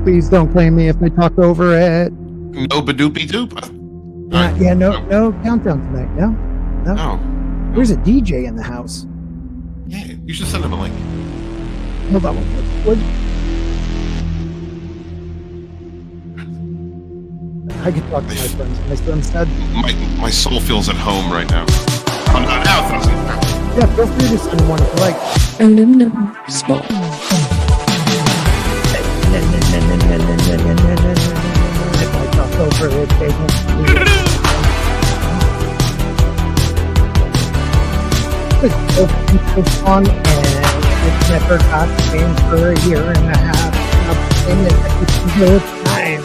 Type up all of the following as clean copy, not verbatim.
Please don't blame me if I talk over it. No badoopy doop. No countdown tonight. No. There's a DJ in the house. Yeah, you should send him a link. Hold on. What? I can talk to my friends. My son said. My soul feels at home right now. Oh, no, now. Yeah, feel free to send one if you like. Aluminum Spork. If I talk over it, it's fun, and it's never got the same for a year and a half. And it's a good time.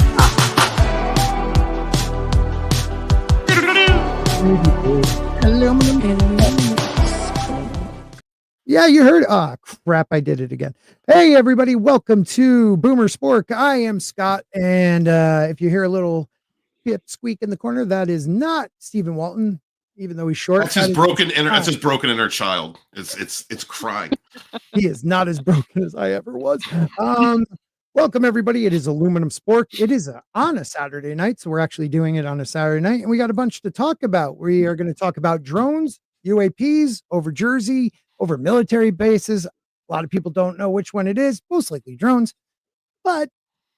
Yeah, you heard. Crap, I did it again. Hey, everybody, welcome to Boomer Spork. I am Scott, and if you hear a little pip squeak in the corner, that is not Stephen Walton, even though he's short. That's his broken inner child. It's crying. He is not as broken as I ever was. Welcome, everybody. It is Aluminum Spork. It is on a Saturday night, so we're actually doing it on a Saturday night, and we got a bunch to talk about. We are going to talk about drones, UAPs over Jersey, over military bases. A lot of people don't know which one it is, most likely drones, but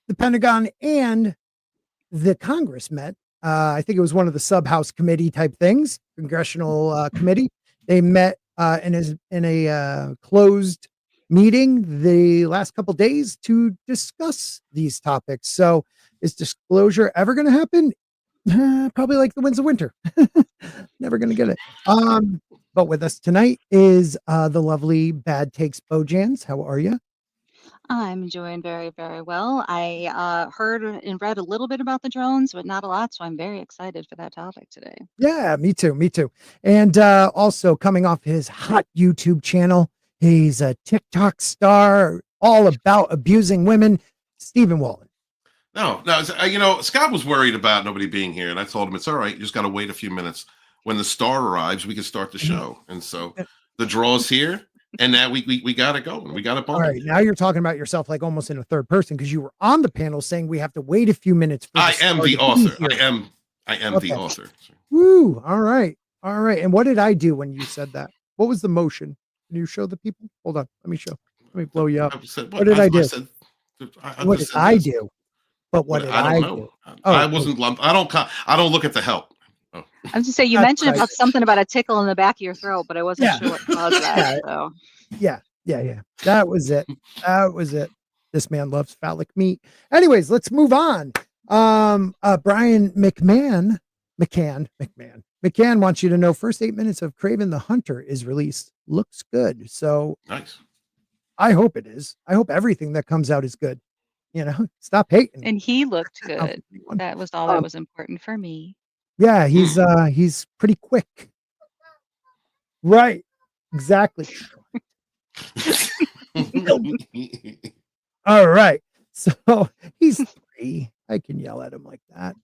the Pentagon and the Congress met. I think it was one of the sub-house committee type things, congressional committee. They met in a closed meeting the last couple days to discuss these topics. So is disclosure ever going to happen? Probably like the winds of winter. Never going to get it. But with us tonight is the lovely Bad Takes Bojans. How are you? I'm doing very, very well. I heard and read a little bit about the drones, but not a lot. So I'm very excited for that topic today. Yeah, me too. And also coming off his hot YouTube channel, he's a TikTok star, all about abusing women, Stephen Walton. No, Scott was worried about nobody being here, and I told him it's all right. You just got to wait a few minutes. When the star arrives, we can start the show. And so the draw's here, and now we got it going. We got it bumping. All right, now you're talking about yourself like almost in a third person because you were on the panel saying we have to wait a few minutes. I am the author. I am the author. Woo! All right. And what did I do when you said that? What was the motion? Can you show the people? Hold on. Let me blow you up. What did I do? What did I do? But what did I do? I wasn't lumped. I don't look at the help. I was just say you mentioned about something about a tickle in the back of your throat, but I wasn't sure what caused that. So. Yeah. That was it. This man loves phallic meat. Anyways, let's move on. Brian McCann wants you to know first 8 minutes of Kraven the Hunter is released. Looks good. So nice. I hope it is. I hope everything that comes out is good. Stop hating. And he looked good. That was all that was important for me. Yeah, he's pretty quick. Right. Exactly. All right. So he's 3. I can yell at him like that.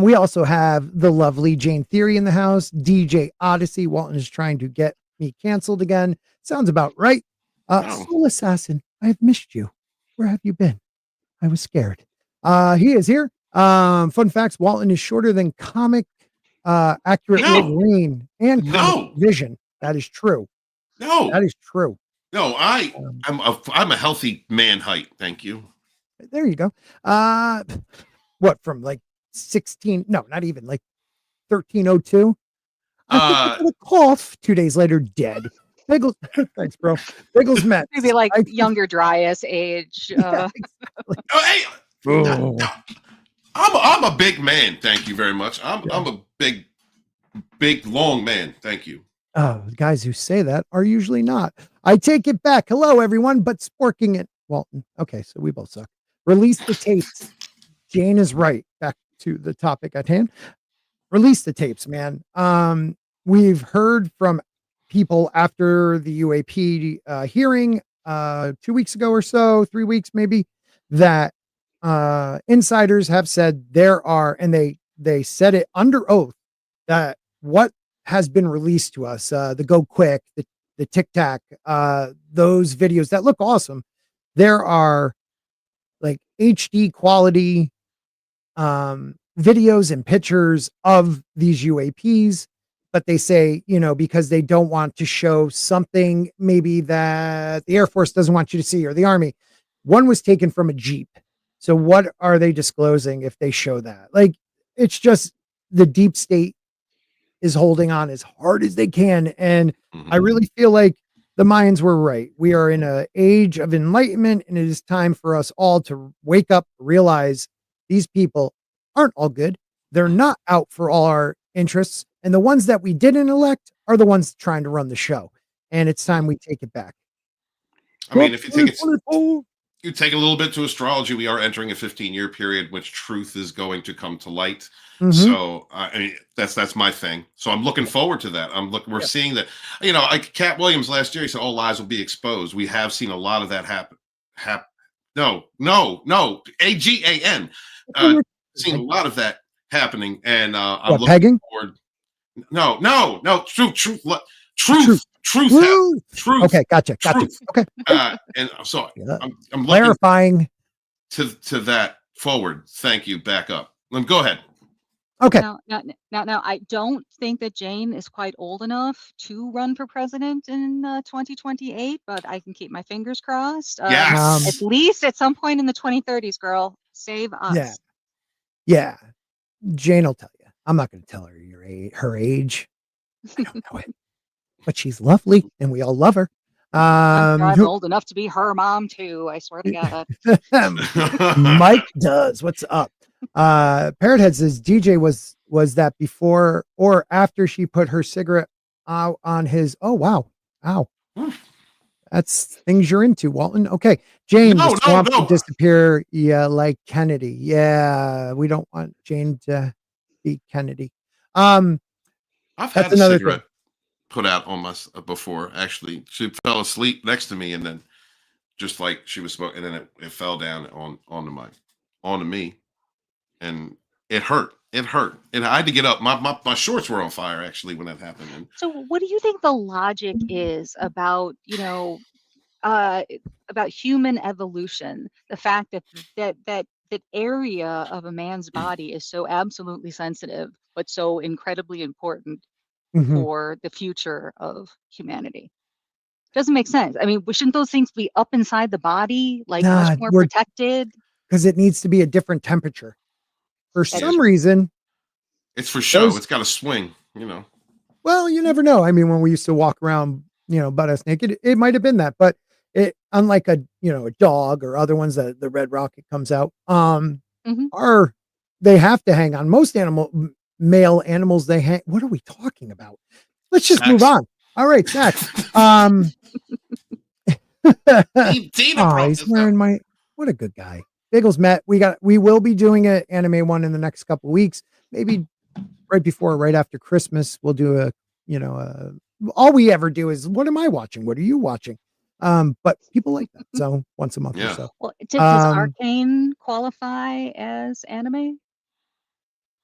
We also have the lovely Jane Theory in the house. DJ Odyssey. Walton is trying to get me canceled again. Sounds about right. Soul Assassin, I've missed you. Where have you been? I was scared. He is here. Fun facts: Walton is shorter than comic accurate Wolverine and comic Vision. That is true. That is true. No, I'm a healthy man height. Thank you. There you go. What from like 16? No, not even like 1302. I think a cough. 2 days later, dead. Biggles, thanks, bro. Biggles met. Maybe like younger Dryas age. Yeah, exactly. No, I'm a big man. Thank you very much. I'm a big, long man. Thank you. Guys who say that are usually not. I take it back. Hello, everyone, but sporking it. Walton. Okay, so we both suck. Release the tapes. Jane is right. Back to the topic at hand. Release the tapes, man. We've heard from people after the UAP hearing 2 weeks ago or so, 3 weeks maybe, that insiders have said there are, and they said it under oath, that what has been released to us, the Go Quick, the Tic Tac, those videos that look awesome, there are like HD quality videos and pictures of these UAPs, but they say, because they don't want to show something maybe that the Air Force doesn't want you to see, or the Army. One was taken from a Jeep. So what are they disclosing if they show that? Like, it's just the deep state is holding on as hard as they can. And I really feel like the Mayans were right. We are in an age of enlightenment, and it is time for us all to wake up, realize these people aren't all good. They're not out for all our interests. And the ones that we didn't elect are the ones trying to run the show. And it's time we take it back. I mean, if you think you take a little bit to astrology, we are entering a 15-year period, which truth is going to come to light. So I mean, that's my thing. So I'm looking forward to that. We're seeing that, like Cat Williams last year, he said, "All lies will be exposed." We have seen a lot of that happen. No, AGAN. Seeing a lot of that happening, and I'm looking pegging? forward. No, truth. Okay, gotcha. Okay. And so I'm clarifying to that forward. Thank you. Back up. Go ahead. Okay. Now, I don't think that Jane is quite old enough to run for president in 2028, but I can keep my fingers crossed. Yes. At least at some point in the 2030s, girl. Save us. Yeah. Jane will tell you. I'm not going to tell her her age. I don't know it. But she's lovely, and we all love her. I'm old enough to be her mom too. I swear to God. Mike does. What's up? Parrothead says DJ was that before or after she put her cigarette out on his. Oh wow! Ow! That's things you're into, Walton. Okay, Jane, the swamp to disappear. Yeah, like Kennedy. Yeah, we don't want Jane to be Kennedy. I've had another cigarette thing put out on my before. Actually, she fell asleep next to me, and then just like she was smoking, and then it fell down onto me, and it hurt. It hurt, and I had to get up. My shorts were on fire actually when that happened. And so, what do you think the logic is about about human evolution? The fact that area of a man's body is so absolutely sensitive, but so incredibly important for the future of humanity. Doesn't make sense. I mean, shouldn't those things be up inside the body, like much more protected? Because it needs to be a different temperature. For some reason. It's for show. It's got to swing, Well, you never know. I mean, when we used to walk around, butt-ass naked, it might have been that. But it, unlike a dog or other ones that the red rocket comes out, they have to hang on. Most male animals, they hang. What are we talking about? Let's just move on. All right, sex. He's wearing what a good guy. Biggles met. We will be doing an anime one in the next couple of weeks, maybe right after Christmas. We'll do all we ever do is, what am I watching? What are you watching? But people like that. So once a month or so. Well, does Arcane qualify as anime?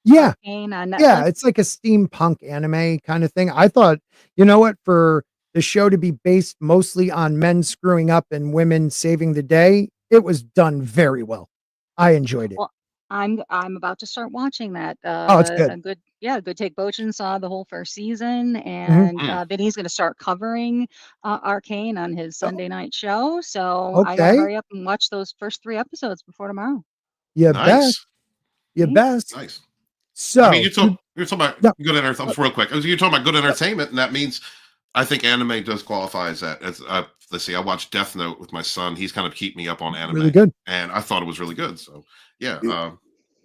Yeah. Arcane on Netflix? Yeah, it's like a steampunk anime kind of thing. I thought, for the show to be based mostly on men screwing up and women saving the day, it was done very well. I enjoyed it. Well, I'm about to start watching that. It's good. Good take. Bochin saw the whole first season, and then he's going to start covering Arcane on his Sunday night show. So I got to hurry up and watch those first 3 episodes before tomorrow. Nice. Nice. So I mean, you're talking about good entertainment. Real quick, you're talking about good entertainment, and that means I think anime does qualify as that. Let's see, I watched Death Note with my son. He's kind of keep me up on anime. Really good, and I thought it was really good. So yeah.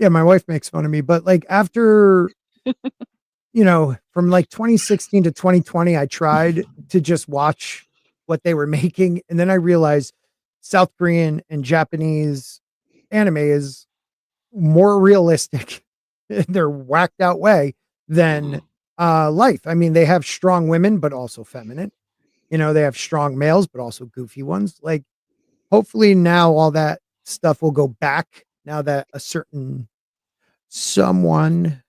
My wife makes fun of me, but like after, from like 2016 to 2020, I tried to just watch what they were making, and then I realized South Korean and Japanese anime is more realistic in their whacked out way than life. I mean, they have strong women, but also feminine. They have strong males, but also goofy ones. Like, hopefully now all that stuff will go back now that a certain someone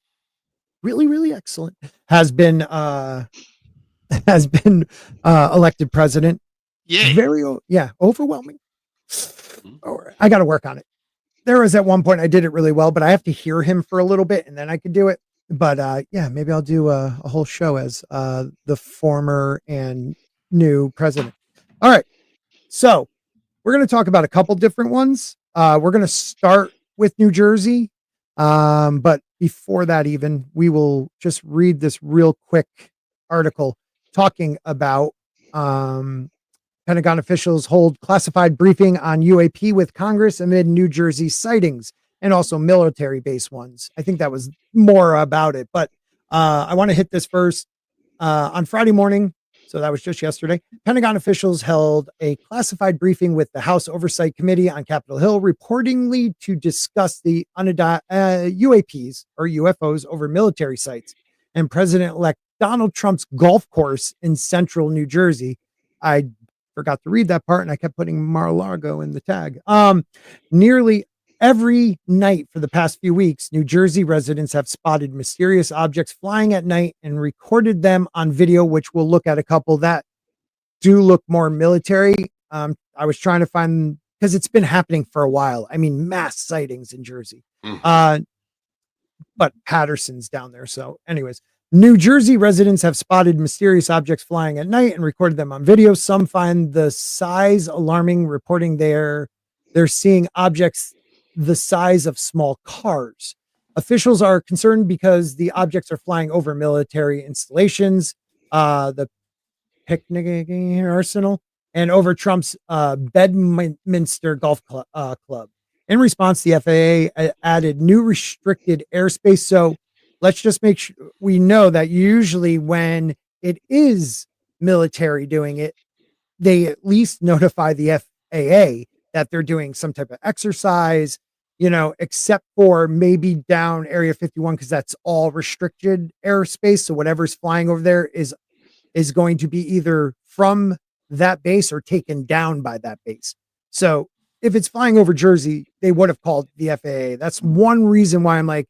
really, really excellent has been elected president. Yeah. Very, overwhelming. I got to work on it. there was at one point I did it really well, but I have to hear him for a little bit and then I could do it. But yeah, maybe I'll do a whole show as the former and new president. All right. So we're going to talk about a couple different ones. We're going to start with New Jersey. But before that, even, we will just read this real quick article talking about Pentagon officials hold classified briefing on UAP with Congress amid New Jersey sightings and also military base ones. I think that was more about it, but I want to hit this first. On Friday morning, so that was just yesterday, Pentagon officials held a classified briefing with the House Oversight Committee on Capitol Hill, reportedly to discuss the UAPs or UFOs over military sites and President-elect Donald Trump's golf course in central New Jersey. I forgot to read that part and I kept putting Mar-a-Lago in the tag. Nearly every night for the past few weeks, New Jersey residents have spotted mysterious objects flying at night and recorded them on video, which we'll look at a couple that do look more military. I was trying to find, because it's been happening for a while. I mean, mass sightings in Jersey. But Patterson's down there. So anyways, New Jersey residents have spotted mysterious objects flying at night and recorded them on video. Some find the size alarming, reporting they're seeing objects the size of small cars. Officials are concerned because the objects are flying over military installations, the picnic arsenal, and over Trump's Bedminster Golf Club. In response, the FAA added new restricted airspace. So let's just make sure we know that usually when it is military doing it, they at least notify the FAA that they're doing some type of exercise, except for maybe down Area 51, because that's all restricted airspace. So whatever's flying over there is going to be either from that base or taken down by that base. So if it's flying over Jersey, they would have called the FAA. That's one reason why I'm like,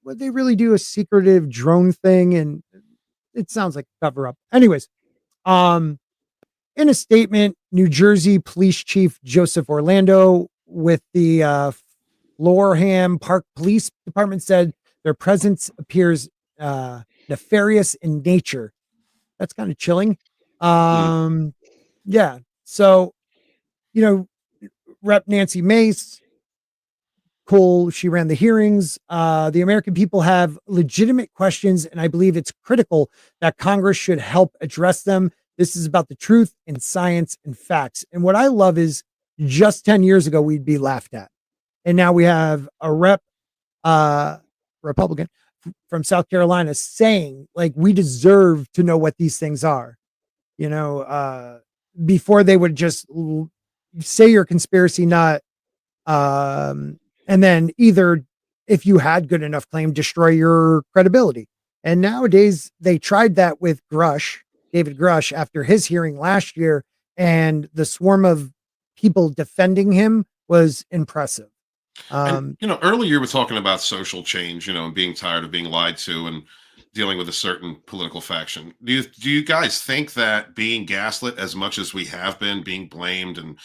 would they really do a secretive drone thing? And it sounds like a cover up. Anyways, in a statement, New Jersey Police Chief Joseph Orlando with the Florham Park Police Department said their presence appears nefarious in nature. That's kind of chilling. Yeah. So, Rep. Nancy Mace, cool. She ran the hearings. The American people have legitimate questions, and I believe it's critical that Congress should help address them. This is about the truth and science and facts. And what I love is just 10 years ago, we'd be laughed at. And now we have a Republican from South Carolina saying, like, we deserve to know what these things are, before they would just say your conspiracy nut. And then either, if you had good enough claim, destroy your credibility. And nowadays they tried that with David Grush, after his hearing last year, and the swarm of people defending him was impressive. And, earlier you were talking about social change, and being tired of being lied to and dealing with a certain political faction. Do you guys think that being gaslit as much as we have been, being blamed and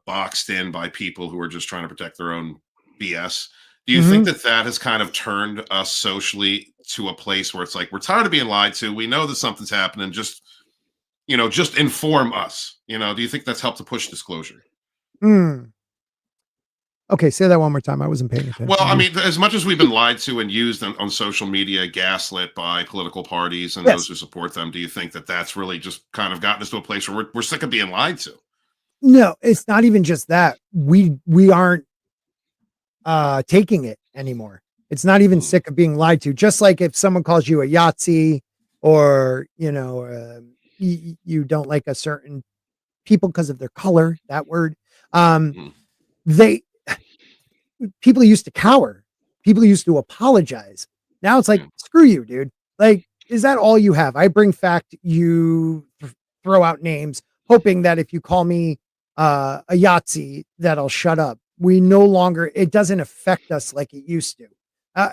boxed in by people who are just trying to protect their own BS, do you think that has kind of turned us socially to a place where it's like, we're tired of being lied to, we know that something's happening, just inform us? Do you think that's helped to push disclosure? Okay, say that one more time. I wasn't paying attention. Well, I mean, as much as we've been lied to and used on social media, gaslit by political parties and those who support them, do you think that that's really just kind of gotten us to a place where we're sick of being lied to? No, it's not even just that. We aren't taking it anymore. It's not even sick of being lied to. Just like if someone calls you a Yahtzee, or you don't like a certain people because of their color, that word, people used to cower. People used to apologize. Now it's like, screw you, dude. Like, is that all you have? I bring fact, you throw out names, hoping that if you call me a Yahtzee, that I'll shut up. It doesn't affect us like it used to.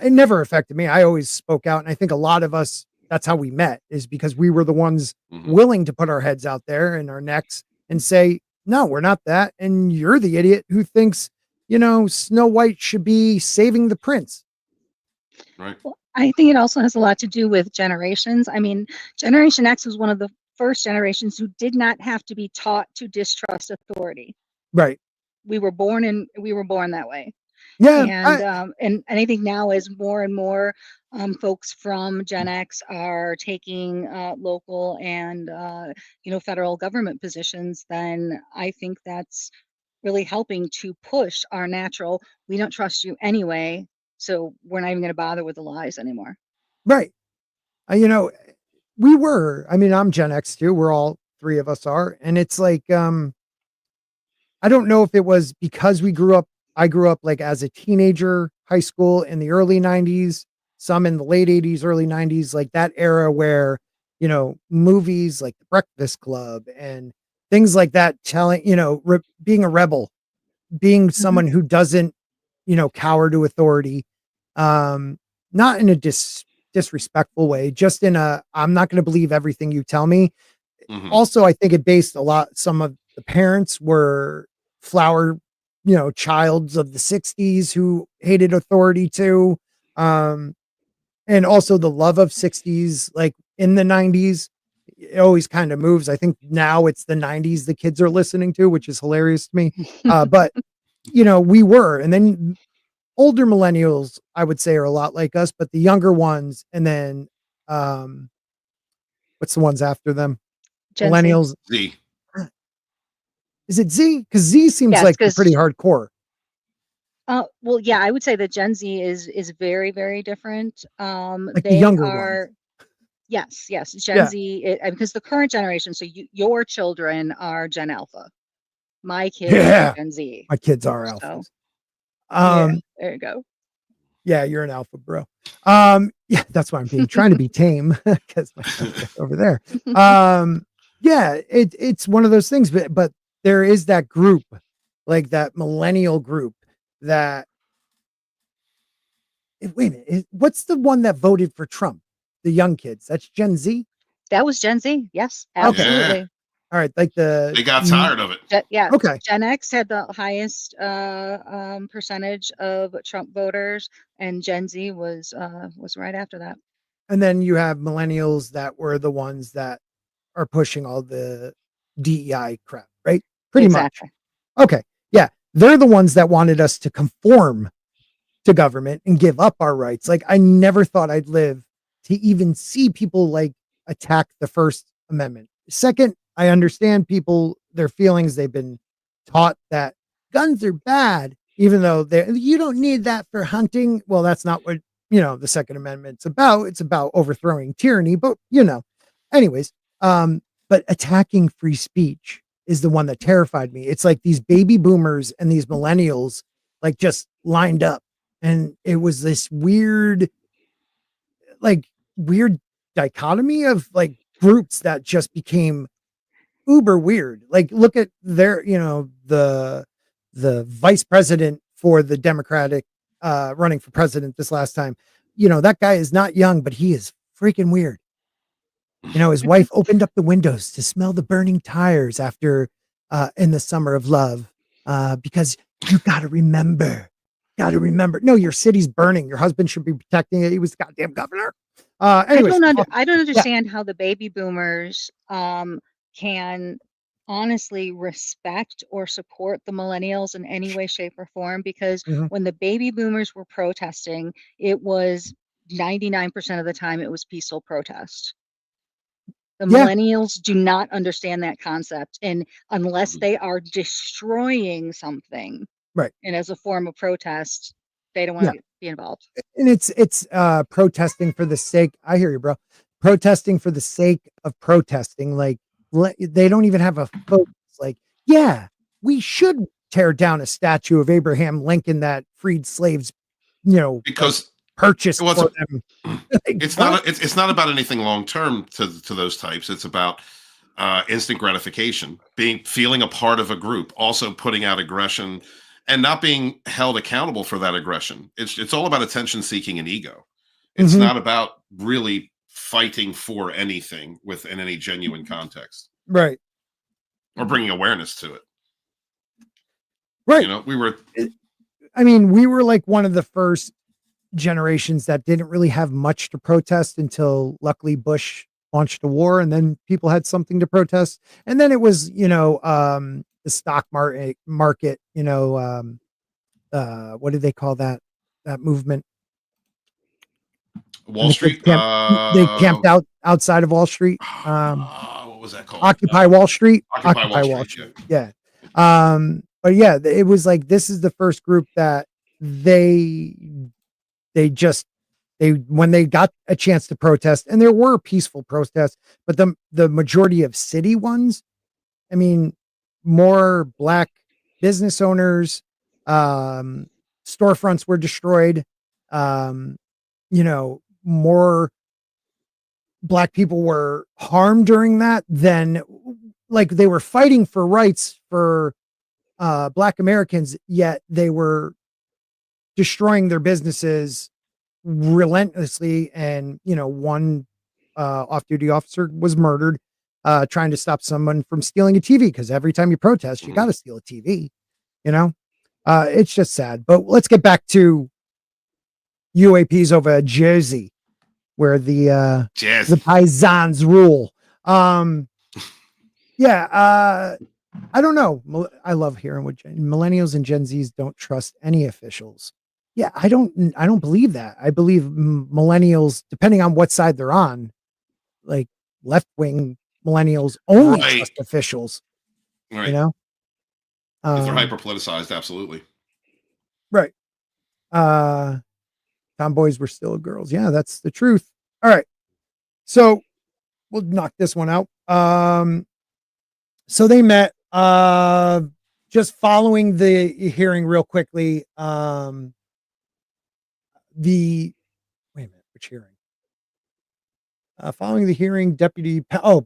It never affected me. I always spoke out. And I think a lot of us, that's how we met, is because we were the ones willing to put our heads out there and our necks and say, no, we're not that. And you're the idiot who thinks Snow White should be saving the prince. Right. Well, I think it also has a lot to do with generations. I mean, Generation X was one of the first generations who did not have to be taught to distrust authority. Right. We were born that way. Yeah. And I think now as more and more folks from Gen X are taking local and federal government positions, then I think that's really helping to push our natural. We don't trust you anyway, so we're not even going to bother with the lies anymore. Right. I'm Gen X too. We're all three of us are. And it's like, I don't know if it was because I grew up like as a teenager, high school in the early 90s, some in the late 80s, early 90s, like that era where, movies like The Breakfast Club and things like that telling, being a rebel, being someone who doesn't, cower to authority, not in a disrespectful way, just in I'm not going to believe everything you tell me. Mhm. Also, I think it based some of the parents were flower, childs of the 60s who hated authority too. And also the love of 60s, like in the 90s, it always kind of moves. I think now it's the 90s the kids are listening to, which is hilarious to me. But we were, and then older millennials, I would say, are a lot like us, but the younger ones, and then what's the ones after them? Gen Z. Millennials. Z. Is it Z? Because Z seems Yes, like they're pretty hardcore. Well, yeah, I would say that Gen Z is very, very different. Like the They younger are, ones. yes, Gen Yeah. Z, because the current generation, so your children are Gen Alpha. My kids are Yeah. Gen Z. My kids are So, alphas. yeah, there you go. Yeah, you're an alpha, bro. Yeah, that's why I'm trying to be tame because my son's over there. Yeah, it's one of those things, but there is that group, like that millennial group that wait a minute, what's the one that voted for Trump? The young kids. That's Gen Z? That was Gen Z. Yes, Okay. absolutely. Yeah. All right, like They got tired of it. Yeah. Okay. Gen X had the highest percentage of Trump voters, and Gen Z was right after that. And then you have millennials that were the ones that are pushing all the DEI crap, right? Pretty Exactly. much. Okay. Yeah. They're the ones that wanted us to conform to government and give up our rights. Like I never thought I'd live to even see people like attack the First Amendment. Second, I understand their feelings. They've been taught that guns are bad, even though you don't need that for hunting. Well, that's not what, the Second Amendment's about. It's about overthrowing tyranny, but anyways, but attacking free speech is the one that terrified me. It's like these baby boomers and these millennials like just lined up, and it was this weird dichotomy of like groups that just became uber weird. Like look at the vice president for the Democratic running for president this last time. That guy is not young, but he is freaking weird. His wife opened up the windows to smell the burning tires after in the summer of love, because you got to remember. No, your city's burning. Your husband should be protecting it. He was the goddamn governor. Anyways, I don't understand how the baby boomers can honestly respect or support the millennials in any way, shape, or form, because when the baby boomers were protesting, it was 99% of the time it was peaceful protest. The millennials do not understand that concept, and unless they are destroying something, right, and as a form of protest, they don't want to be involved. And it's protesting for the sake. I hear you, bro. Protesting for the sake of protesting. Like they don't even have a focus. Like, yeah, we should tear down a statue of Abraham Lincoln that freed slaves, because purchased for them. It's not about anything long term to those types. It's about instant gratification, feeling a part of a group, also putting out aggression and not being held accountable for that aggression. It's all about attention seeking and ego. It's not about really fighting for anything within any genuine context, right? Or bringing awareness to it. Right. We were I mean, we were like one of the first generations that didn't really have much to protest until luckily Bush launched a war, and then people had something to protest. And then it was, the stock market, what did they call that movement? Wall Street. They camped out outside of Wall Street. What was that called? Occupy Wall Street. Occupy Wall Street. Yeah. But yeah, it was like, this is the first group that when they got a chance to protest, and there were peaceful protests, but the majority of city ones, I mean, more Black business owners, storefronts were destroyed, more Black people were harmed during that than, like, they were fighting for rights for Black Americans, yet they were destroying their businesses relentlessly. And one off-duty officer was murdered trying to stop someone from stealing a TV, because every time you protest, you got to steal a TV. It's just sad. But let's get back to UAPs over Jersey, where the paisans rule. I don't know. I love hearing what millennials and Gen Zs don't trust any officials. Yeah, I don't believe that. I believe millennials, depending on what side they're on, like left-wing millennials only trust officials. Right. Because they're hyper politicized, absolutely. Right. Tomboys were still girls. Yeah, that's the truth. All right. So we'll knock this one out. So they met just following the hearing real quickly. Wait a minute, which hearing? Following the hearing,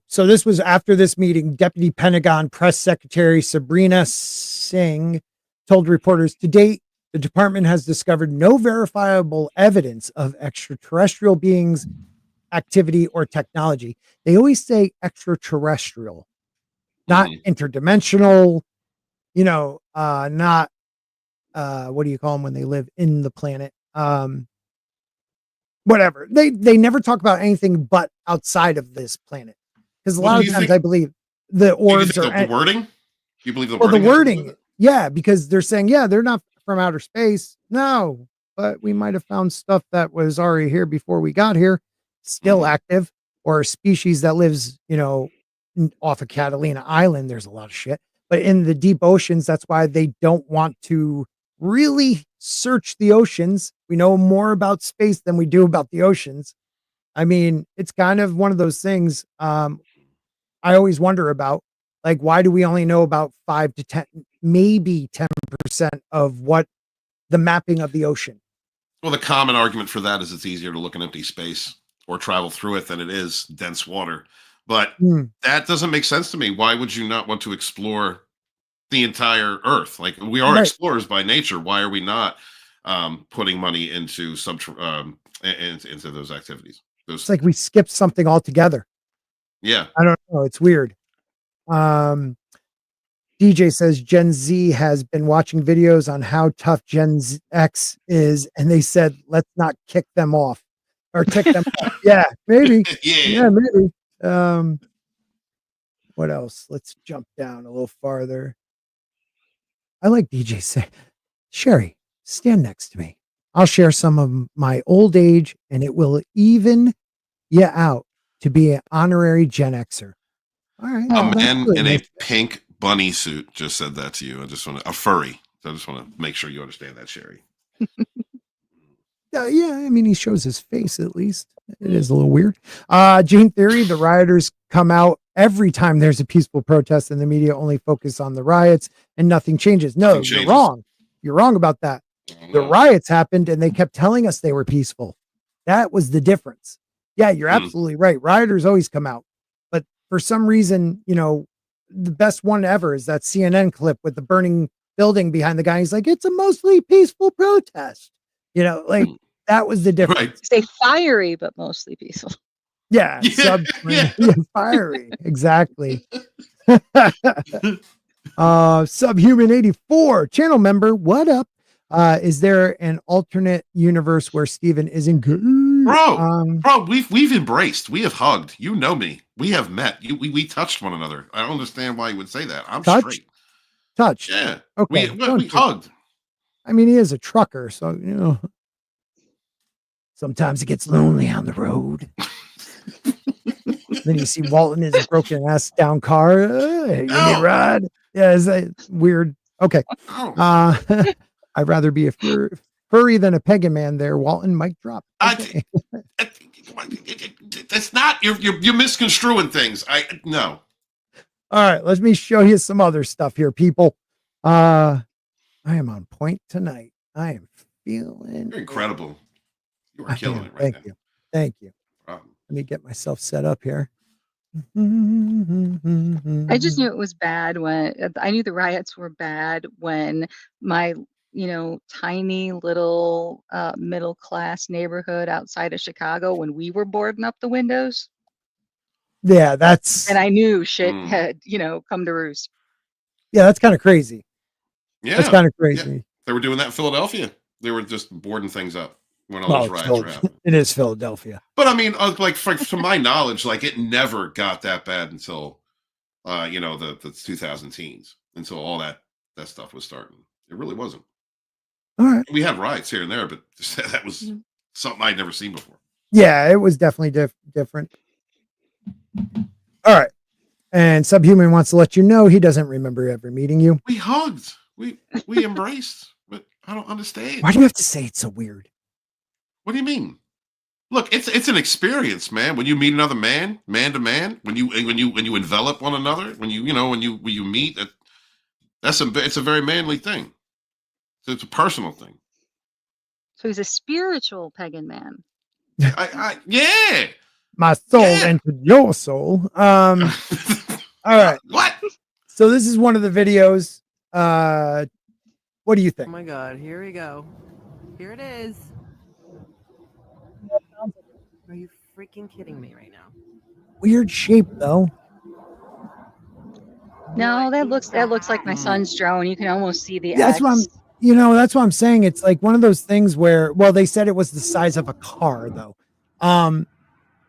so this was after this meeting, Deputy Pentagon Press Secretary Sabrina Singh told reporters, to date, the department has discovered no verifiable evidence of extraterrestrial beings, activity, or technology. They always say extraterrestrial, not interdimensional, not, what do you call them when they live in the planet? Whatever. They never talk about anything but outside of this planet. Because a lot of times I believe the orbs are the wording. You believe the wording? Well, the wording. Yeah, because they're saying, they're not from outer space. No, but we might have found stuff that was already here before we got here, still active, or a species that lives, off of Catalina Island. There's a lot of shit. But in the deep oceans, that's why they don't want to really search the oceans. We know more about space than we do about the oceans. I mean, it's kind of one of those things I always wonder about. Like, why do we only know about 5 to 10, maybe 10% of what the mapping of the ocean? Well, the common argument for that is it's easier to look in empty space or travel through it than it is dense water. But that doesn't make sense to me. Why would you not want to explore the entire Earth? Like, we are explorers by nature. Why are we not putting money into into those activities? It's like we skipped something altogether. Yeah, I don't know. It's weird. DJ says Gen Z has been watching videos on how tough Gen X is, and they said, let's not kick them off or tick them off. Yeah, maybe. Yeah, maybe. What else? Let's jump down a little farther. I like DJ say, Sherry, stand next to me. I'll share some of my old age, and it will even you out to be an honorary Gen Xer. All right. A man in a pink bunny suit just said that to you. A furry. So I just want to make sure you understand that, Sherry. Yeah, I mean, he shows his face at least. It is a little weird. Gene Theory, the rioters come out every time there's a peaceful protest, and the media only focus on the riots and nothing changes. No, you're wrong. You're wrong about that. The riots happened and they kept telling us they were peaceful. That was the difference. Yeah, you're absolutely right. Rioters always come out. But for some reason, the best one ever is that CNN clip with the burning building behind the guy. He's like, it's a mostly peaceful protest. That was the difference. Right. Say fiery, but mostly peaceful. Yeah, fiery. Exactly. Subhuman 84 channel member, what up? Is there an alternate universe where Steven isn't good? Bro, we've embraced, we have hugged. You know me. We have met. We touched one another. I don't understand why you would say that. I'm straight. Touched. Yeah. Okay. We hugged. I mean, he is a trucker, so sometimes it gets lonely on the road. Then you see Walton in his broken ass down car. Hey, give me a ride. Yeah, is that weird? Okay. I'd rather be a furry than a pagan man there. Walton, mic drop. Okay. That's not, you're misconstruing things. No. All right, let me show you some other stuff here, people. I am on point tonight. I am feeling You're incredible. You are killing it right now. Thank you. Let me get myself set up here. I just knew it was bad when I knew the riots were bad when my, tiny little middle class neighborhood outside of Chicago, when we were boarding up the windows. Yeah, that's. And I knew shit had, come to roost. Yeah, that's kind of crazy. Yeah. That's kind of crazy. Yeah. They were doing that in Philadelphia. They were just boarding things up when all those riots were happening. It is Philadelphia. But I mean, to my knowledge, it never got that bad until, the 2000 teens, until all that stuff was starting. It really wasn't. All right. We had riots here and there, but that was something I'd never seen before. Yeah, it was definitely different. All right. And Subhuman wants to let you know he doesn't remember ever meeting you. We hugged. We embraced. But I don't understand. Why do you have to say it's so weird? What do you mean? Look, it's an experience, man. When you meet another man to man, when you envelop one another, when you meet, it's a very manly thing. So it's a personal thing. So he's a spiritual pagan man. Yeah. My soul entered your soul. All right. What? So this is one of the videos. What do you think? Oh my God, here we go. Here it is. Are you freaking kidding me right now? Weird shape though. No, that looks like my son's drone. You can almost see the That's X. what that's what I'm saying. It's like one of those things where, well, they said it was the size of a car though.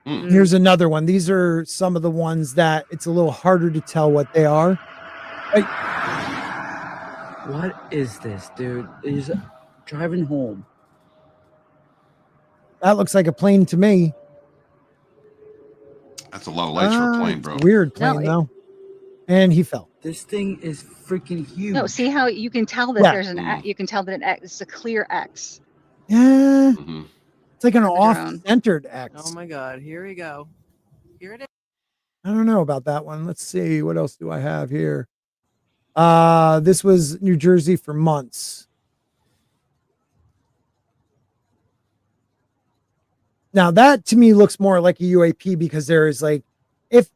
Here's another one. These are some of the ones that it's a little harder to tell what they are. What is this, dude? He's driving home. That looks like a plane to me. That's a lot of lights for a plane, bro. Weird plane though. And he fell. This thing is freaking huge. No, see how you can tell that there's you can tell that an X. It's a clear X. Yeah. It's like an off-centered X. Oh my God, here we go. Here it is. I don't know about that one. Let's see. What else do I have here? This was New Jersey for months. Now that to me looks more like a UAP because there is if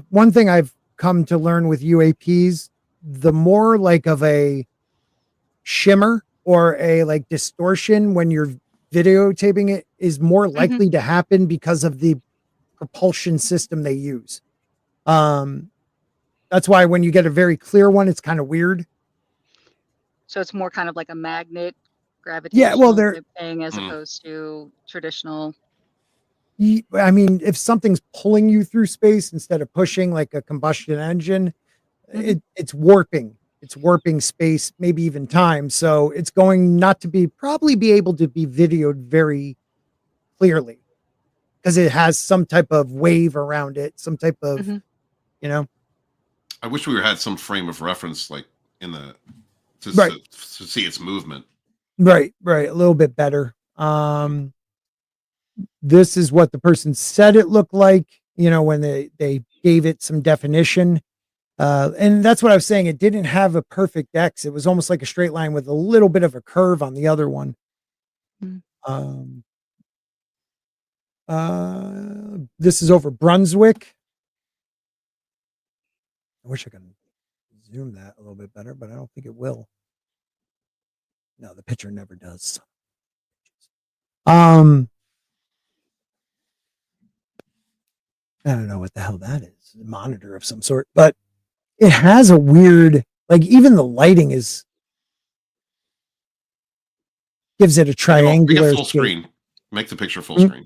one thing I've come to learn with UAPs, the more of a shimmer or a distortion when you're videotaping it is more likely to happen because of the propulsion system they use. That's why when you get a very clear one, it's kind of weird. So it's more kind of like a magnet gravitational thing as opposed to traditional. I mean, if something's pulling you through space instead of pushing like a combustion engine, it's warping. It's warping space, maybe even time. So it's going not to probably be able to be videoed very clearly because it has some type of wave around it, some type of, I wish we had some frame of reference, to see its movement. Right. A little bit better. This is what the person said it looked like, when they gave it some definition. And that's what I was saying. It didn't have a perfect X. It was almost like a straight line with a little bit of a curve on the other one. This is over Brunswick. I wish I could zoom that a little bit better, but I don't think it will. No, the picture never does. I don't know what the hell that is. A monitor of some sort, but it has a weird, even the lighting is Gives it a Make triangular it full shape. screen. Make the picture full Mm. screen.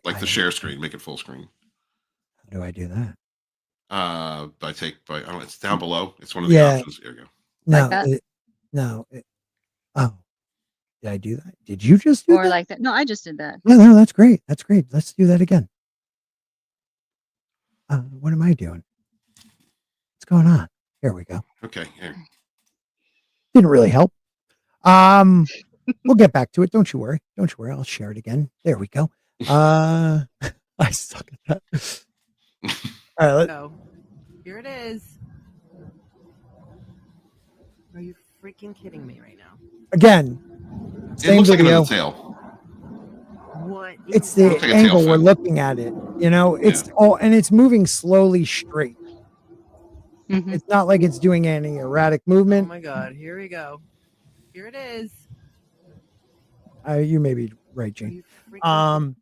Like the share screen. Make it full screen. How do I do that? It's down below. It's one of the Yeah. options. There you go. No, Like that? oh, did I do that? Did you just do Or that? like that? No, I just did that. No, that's great. That's great. Let's do that again. What am I doing? What's going on? Here we go. Okay. Here. Didn't really help. We'll get back to it. Don't you worry. Don't you worry. I'll share it again. There we go. I suck at that. All right. Go. Here it is. Are you freaking kidding me right now? Again, It same looks like video. another tail. What? It's the Looks like a tail angle we're fin. looking at it. You know, it's all, and it's moving slowly straight. Mhm. It's not like it's doing any erratic Oh movement. my God. Here we go. Here it is. You may be right, Are Jane. you freaking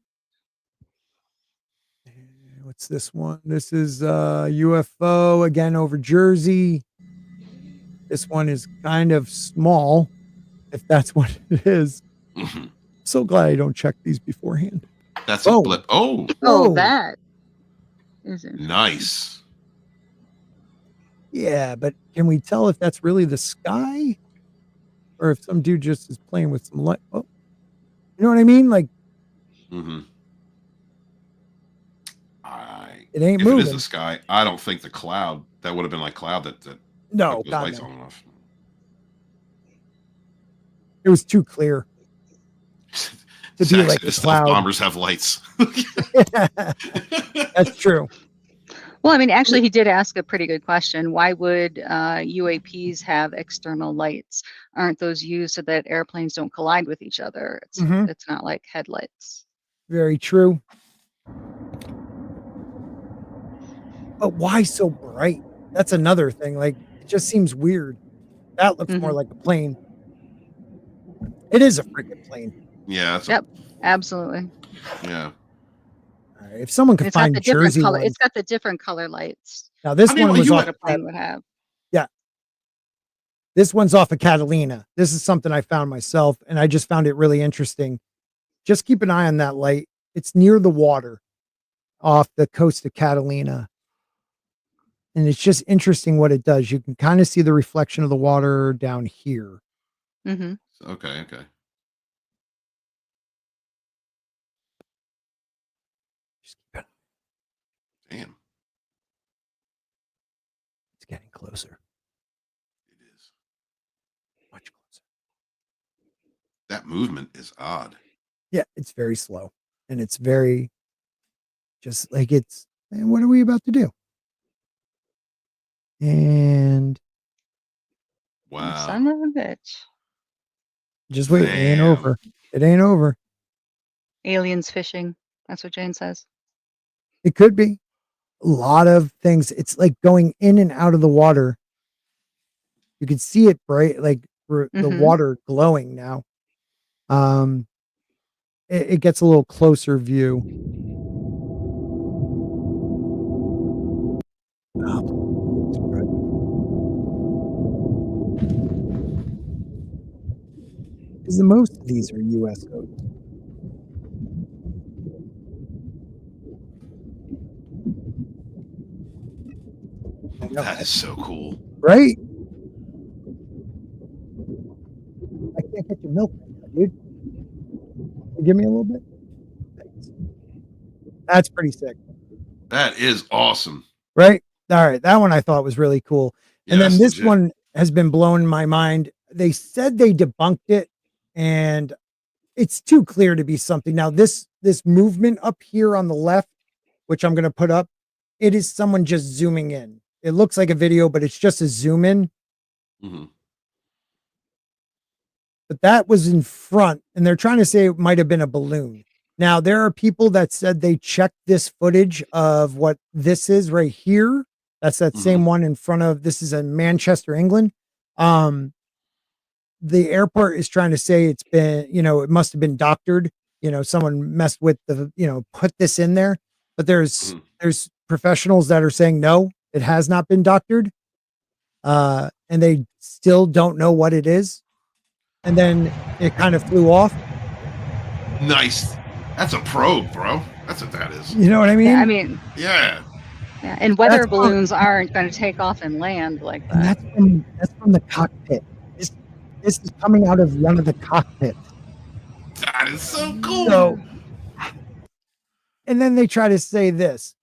What's this one? This is UFO again over Jersey. This one is kind of small, if that's what it is. Mhm. So glad I don't check these beforehand. That's a Oh. blip. Oh, Whoa. That is it. nice. Yeah, but can we tell if that's really the sky or if some dude just is playing with some light? Oh, you know what I mean? Like Mm-hmm. it ain't If it is moving. the sky, I don't think the cloud that would have been like cloud that No, put those God, lights no. on and off. It was too clear to be like the Stealth cloud. bombers have lights. That's true. Well, I mean, actually, he did ask a pretty good question. Why would UAPs have external lights? Aren't those used so that airplanes don't collide with each other? Mhm. It's not like headlights. Very true. But why so bright? That's another thing. Like, it just seems weird. That looks more Mhm. like a plane. It is a freaking plane. Yeah. That's Yep, absolutely. yeah. All right, if someone could It's got find the different Jersey color. ones. It's got the different color lights Now this I mean, one well, was you off. that a plane would have. This one's off of Catalina. This is something I found myself, and I just found it really interesting. Just keep an eye on that light. It's near the water off the coast of Catalina. And it's just interesting what it does. You can kind of see the reflection of the water down here. Mm-hmm. Okay. Just keep it. Damn. It's getting closer. It is. Much closer. That movement is odd. Yeah, it's very slow. And it's very just like it's, and what are we about to do? And Wow. Son of a bitch. just wait, it ain't Damn. over. It ain't over. Aliens fishing. That's what Jane says. It could be a lot of things. It's like going in and out of the water. You can see it bright, like the Mhm. water glowing now. It gets a little closer view. Because the most of these are USOs. I know, That is so cool. right? I can't get your milk right now, dude. Can you give me a little bit? Thanks. That's pretty sick, That is awesome. right? All right, that one I thought was really cool. Yeah, And then that's this legit. one has been blowing my mind. They said they debunked it, and it's too clear to be something. Now, this movement up here on the left, which I'm going to put up, it is someone just zooming in. It looks like a video, but it's just a zoom in. Mhm. But that was in front, and they're trying to say it might have been a balloon. Now, there are people that said they checked this footage of what this is right here. That's that same one in front of, this is in Manchester, England. The airport is trying to say it's been, it must have been doctored. Someone messed with put this in there. But there's professionals that are saying, no, it has not been doctored. And they still don't know what it is. and then it kind of flew off. Nice. That's a probe, bro. That's what that is. You know what I mean? Yeah, I mean, Yeah. yeah, and weather That's from- balloons aren't going to take off and land like and that. that's from the cockpit. This is coming out of one of the cockpits. That is so cool. So, and then they try to say this.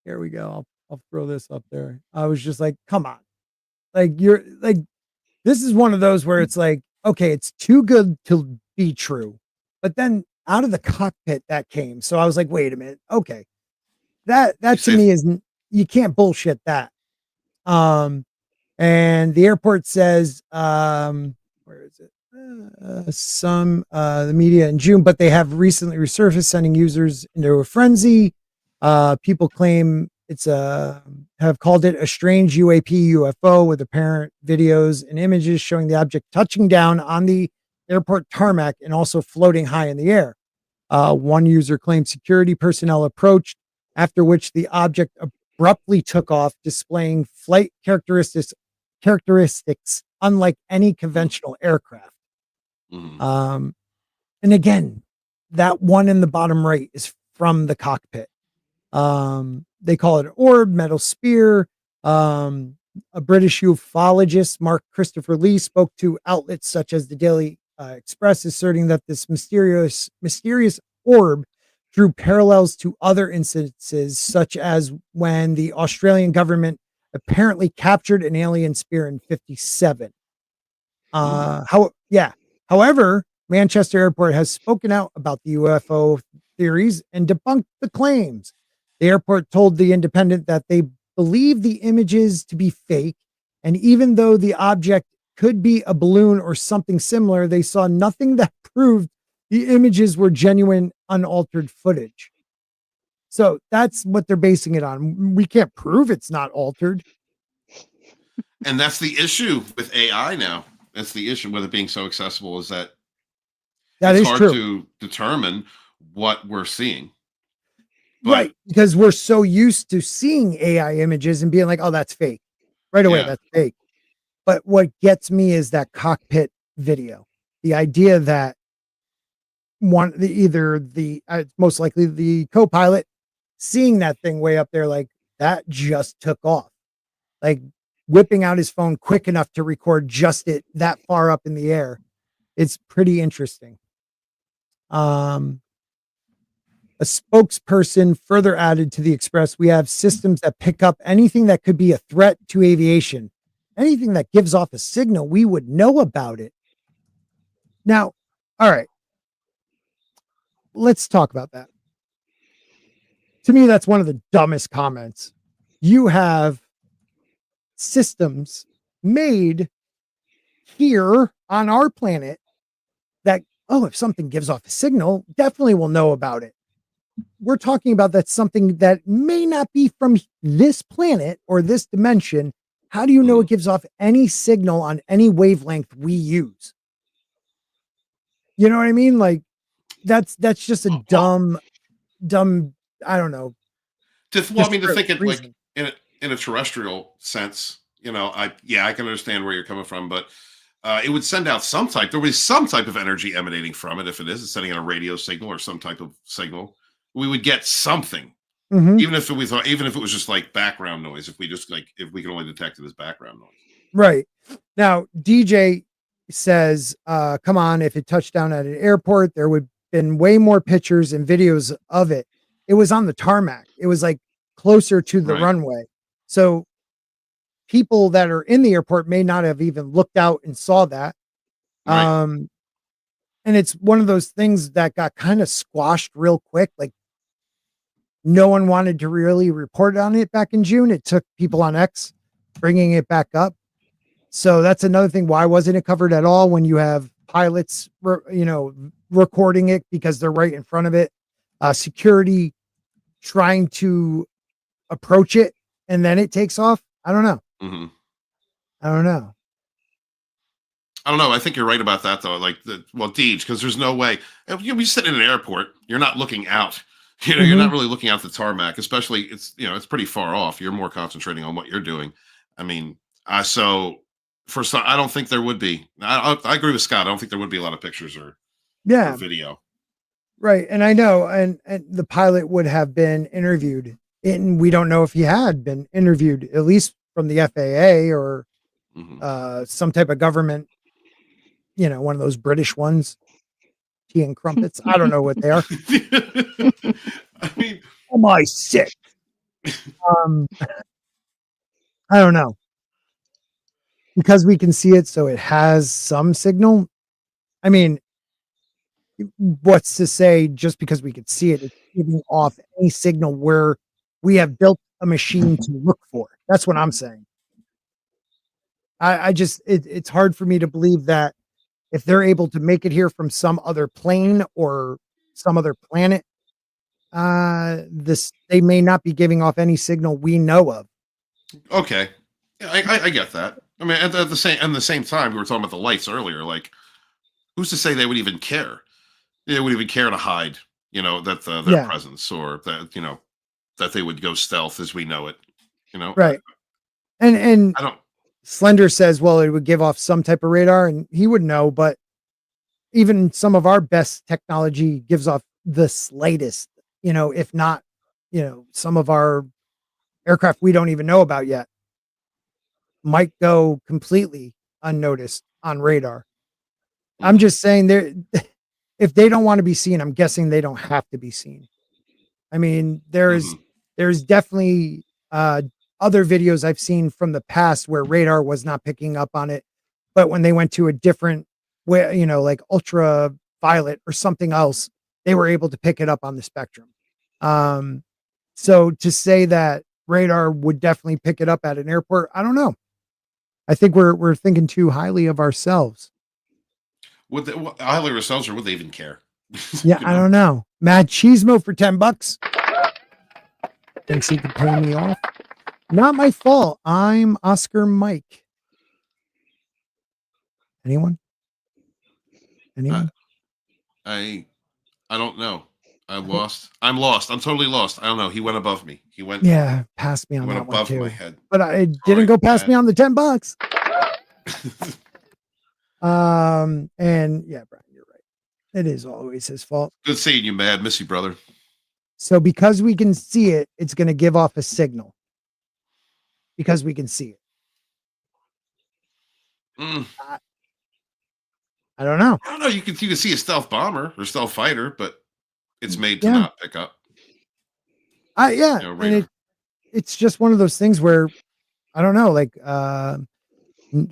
Here we go. I'll throw this up there. I was just like, come on. Like, you're like, this is one of those where it's like, okay, it's too good to be true. But then out of the cockpit that came. So I was like, wait a minute. Okay. That to me is, you can't bullshit that. And the airport says, where is it? The media in June, but they have recently resurfaced, sending users into a frenzy. People claim it's have called it a strange UAP UFO with apparent videos and images showing the object touching down on the airport tarmac and also floating high in the air. One user claimed security personnel approached, after which the object abruptly took off, displaying flight characteristics unlike any conventional aircraft. And again, that one in the bottom right is from the cockpit. They call it an orb, metal spear. A British ufologist, Mark Christopher Lee, spoke to outlets such as the Daily Express, asserting that this mysterious orb drew parallels to other instances, such as when the Australian government apparently captured an alien spear in 1957. However, Manchester Airport has spoken out about the UFO theories and debunked the claims. The airport told The Independent that they believe the images to be fake, and even though the object could be a balloon or something similar, they saw nothing that proved the images were genuine, unaltered footage. So that's what they're basing it on. We can't prove it's not altered. And that's the issue with AI now. That's the issue with it being so accessible, is that it's hard to determine what we're seeing. Right, because we're so used to seeing AI images and being like, oh, that's fake. Right away, that's fake. But what gets me is that cockpit video. The idea that most likely the co-pilot seeing that thing way up there, like that just took off. Like whipping out his phone quick enough to record just it that far up in the air. It's pretty interesting. A spokesperson further added to the Express, we have systems that pick up anything that could be a threat to aviation. Anything that gives off a signal, we would know about it. Now, all right. Let's talk about that. To me, that's one of the dumbest comments. You have systems made here on our planet that, oh, if something gives off a signal, definitely we'll know about it. We're talking about that something that may not be from this planet or this dimension. How do you know it gives off any signal on any wavelength we use? You know what I mean? Like that's just a dumb, I don't know. To think it like in a terrestrial sense, I can understand where you're coming from, but it would send out there would be some type of energy emanating from it. If it's sending out a radio signal or some type of signal, we would get something. Even if it was just like background noise, if we can only detect it as background noise. Right. Now, DJ says, come on, if it touched down at an airport, there would have been way more pictures and videos of it. It was on the tarmac. It was like closer to the runway. So people that are in the airport may not have even looked out and saw that. Right. And it's one of those things that got kind of squashed real quick. Like no one wanted to really report on it back in June. It took people on X bringing it back up. So that's another thing. Why wasn't it covered at all when you have pilots, recording it because they're right in front of it? Security trying to approach it and then it takes off. I don't know. I don't know. I think you're right about that though. Deej, because there's no way. You'll be sitting in an airport. You're not looking out. You're not really looking out the tarmac, especially it's pretty far off. You're more concentrating on what you're doing. I mean, so for some, I don't think there would be. I agree with Scott. I don't think there would be a lot of pictures or Yeah, video. right. And I know, and the pilot would have been interviewed, and we don't know if he had been interviewed, at least from the FAA or some type of government, one of those British ones, tea and crumpets. I don't know what they are. I mean, Am I sick? I don't know. Because we can see it, so it has some signal. I mean, what's to say just because we could see it, it's giving off any signal where we have built a machine to look for? That's what I'm saying. I just, it's hard for me to believe that if they're able to make it here from some other plane or some other planet, they may not be giving off any signal we know of. Okay, yeah, I get that. I mean, at the same time, we were talking about the lights earlier. Like, who's to say they would even care? They would even care to hide, that their presence, or that that they would go stealth as we know it. Right. And I don't. Slender says, well, it would give off some type of radar, and he would know, but even some of our best technology gives off the slightest, if not, some of our aircraft we don't even know about yet might go completely unnoticed on radar. I'm just saying if they don't want to be seen, I'm guessing they don't have to be seen. I mean, there's definitely other videos I've seen from the past where radar was not picking up on it, but when they went to a different way, like ultraviolet or something else, they were able to pick it up on the spectrum. So to say that radar would definitely pick it up at an airport, I don't know. I think we're thinking too highly of ourselves. Would they, highly of ourselves, or would they even care? Yeah, I don't know. Mad Cheesemo for $10. Thinks he could pay me off. Not my fault. I'm Oscar Mike. Anyone? I don't know. I'm lost. I'm totally lost. I don't know. He went above me. He went. Yeah, past me on went that one above too. my head. But I didn't go past me on the $10. And yeah, Brian, you're right. It is always his fault. Good seeing you, Mad. Miss you, brother. So because we can see it, it's going to give off a signal. Because we can see it. I don't know. I don't know. You can see a stealth bomber or stealth fighter, but it's made to not pick up. And it's just one of those things where I don't know, like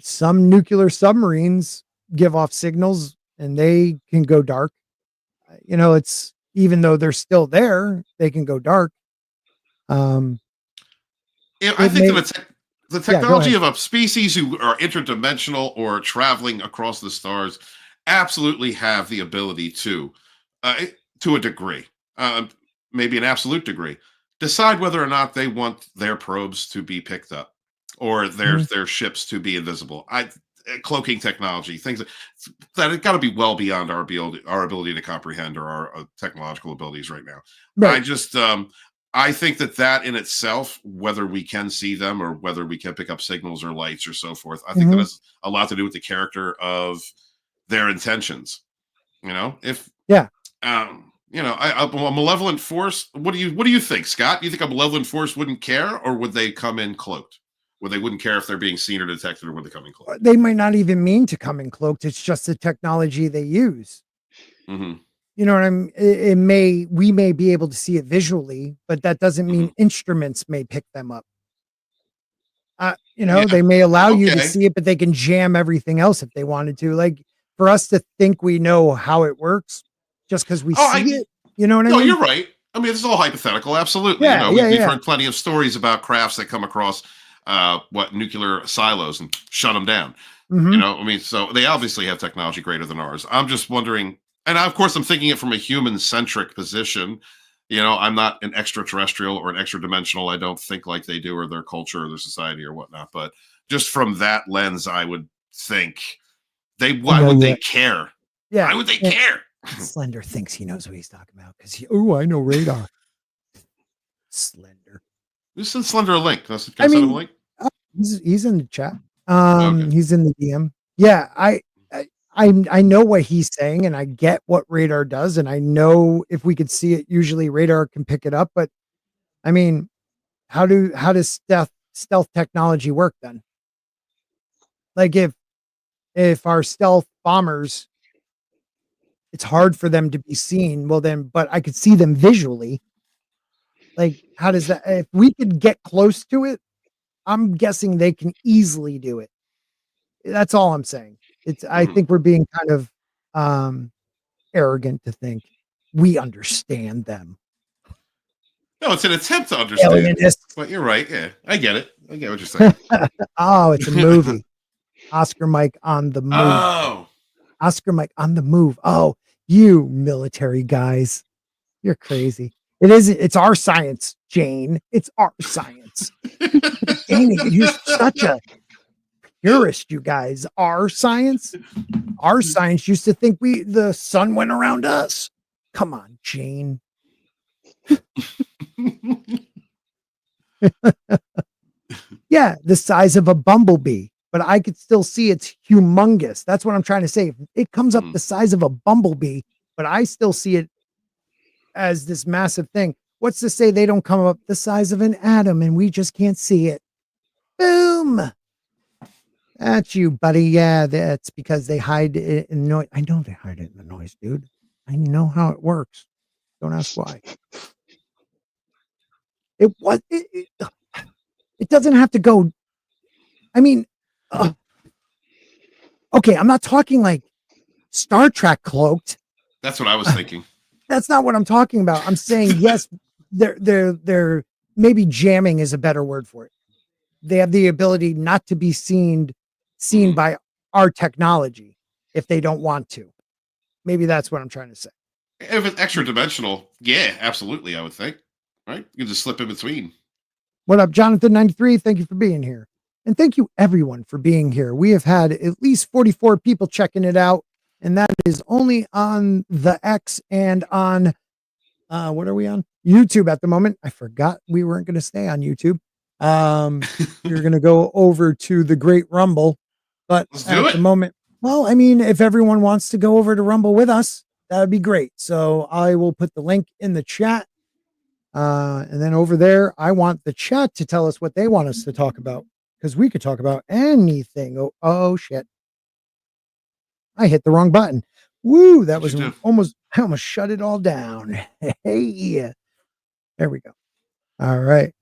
some nuclear submarines give off signals and they can go dark. It's even though they're still there, they can go dark. I think the technology of a species who are interdimensional or traveling across the stars absolutely have the ability to a degree, maybe an absolute degree, decide whether or not they want their probes to be picked up or their ships to be invisible. Cloaking technology, things that have got to be well beyond our ability to comprehend, or our technological abilities right now. Right. I think that in itself, whether we can see them or whether we can pick up signals or lights or so forth, I think that has a lot to do with the character of their intentions. A malevolent force. What do you think, Scott? Do you think a malevolent force wouldn't care, or would they come in cloaked? They wouldn't care if they're being seen or detected, or would they come in cloaked? They might not even mean to come in cloaked. It's just the technology they use. Mm-hmm. You know what I mean? We may be able to see it visually, but that doesn't mean instruments may pick them up. They may allow you to see it, but they can jam everything else if they wanted to. Like, for us to think we know how it works just because we see it, you know what I mean? No, you're right. I mean, this is all hypothetical. Absolutely. We've heard plenty of stories about crafts that come across nuclear silos and shut them down. So they obviously have technology greater than ours. I'm just wondering. And of course, I'm thinking it from a human-centric position. I'm not an extraterrestrial or an extra-dimensional. I don't think like they do, or their culture or their society or whatnot. But just from that lens, I would think why would they care? Yeah. Why would they care? Slender thinks he knows what he's talking about because I know radar. Slender. Who sent Slender a link? Can I send him a link? He's in the chat. Okay. He's in the DM. Yeah, I know what he's saying, and I get what radar does, and I know if we could see it, usually radar can pick it up. But I mean, how does stealth technology work then? Like if our stealth bombers, it's hard for them to be seen. Well, then, but I could see them visually. Like, how does that? If we could get close to it, I'm guessing they can easily do it. That's all I'm saying. I Mhm. think we're being kind of arrogant to think we understand them. No, it's an attempt to understand. Alienists. But you're right. Yeah, I get it. I get what you're saying. Oh, it's a movie. Oscar Mike on the move. Oh, Oscar Mike on the move. Oh, you military guys. You're crazy. It isn't. It's our science, Jane. It's our science. Jane, you're such a purist, you guys. Our science used to think the sun went around us. Come on, Jane. Yeah, the size of a bumblebee, but I could still see it's humongous. That's what I'm trying to say. It comes up the size of a bumblebee, but I still see it as this massive thing. What's to say they don't come up the size of an atom and we just can't see it? Boom. That's you, buddy. Yeah, that's because they hide it in noise. I know they hide it in the noise, dude. I know how it works. Don't ask why. It doesn't have to go. I mean, okay, I'm not talking like Star Trek cloaked. that's what I was thinking. That's not what I'm talking about. I'm saying yes, they're maybe jamming is a better word for it. They have the ability not to be seen by our technology if they don't want to. Maybe that's what I'm trying to say. If it's extra dimensional, yeah, absolutely. I would think. Right? You can just slip in between. What up, Jonathan93? Thank you for being here. And thank you everyone for being here. We have had at least 44 people checking it out. And that is only on the X and on, what are we on? YouTube at the moment. I forgot we weren't going to stay on YouTube. You're going to go over to the Great Rumble. But at the moment, well, I mean, if everyone wants to go over to Rumble with us, that would be great. So I will put the link in the chat. And then over there, I want the chat to tell us what they want us to talk about, because we could talk about anything. Oh shit. I hit the wrong button. Woo, that was I almost shut it all down. Hey, there we go. All right.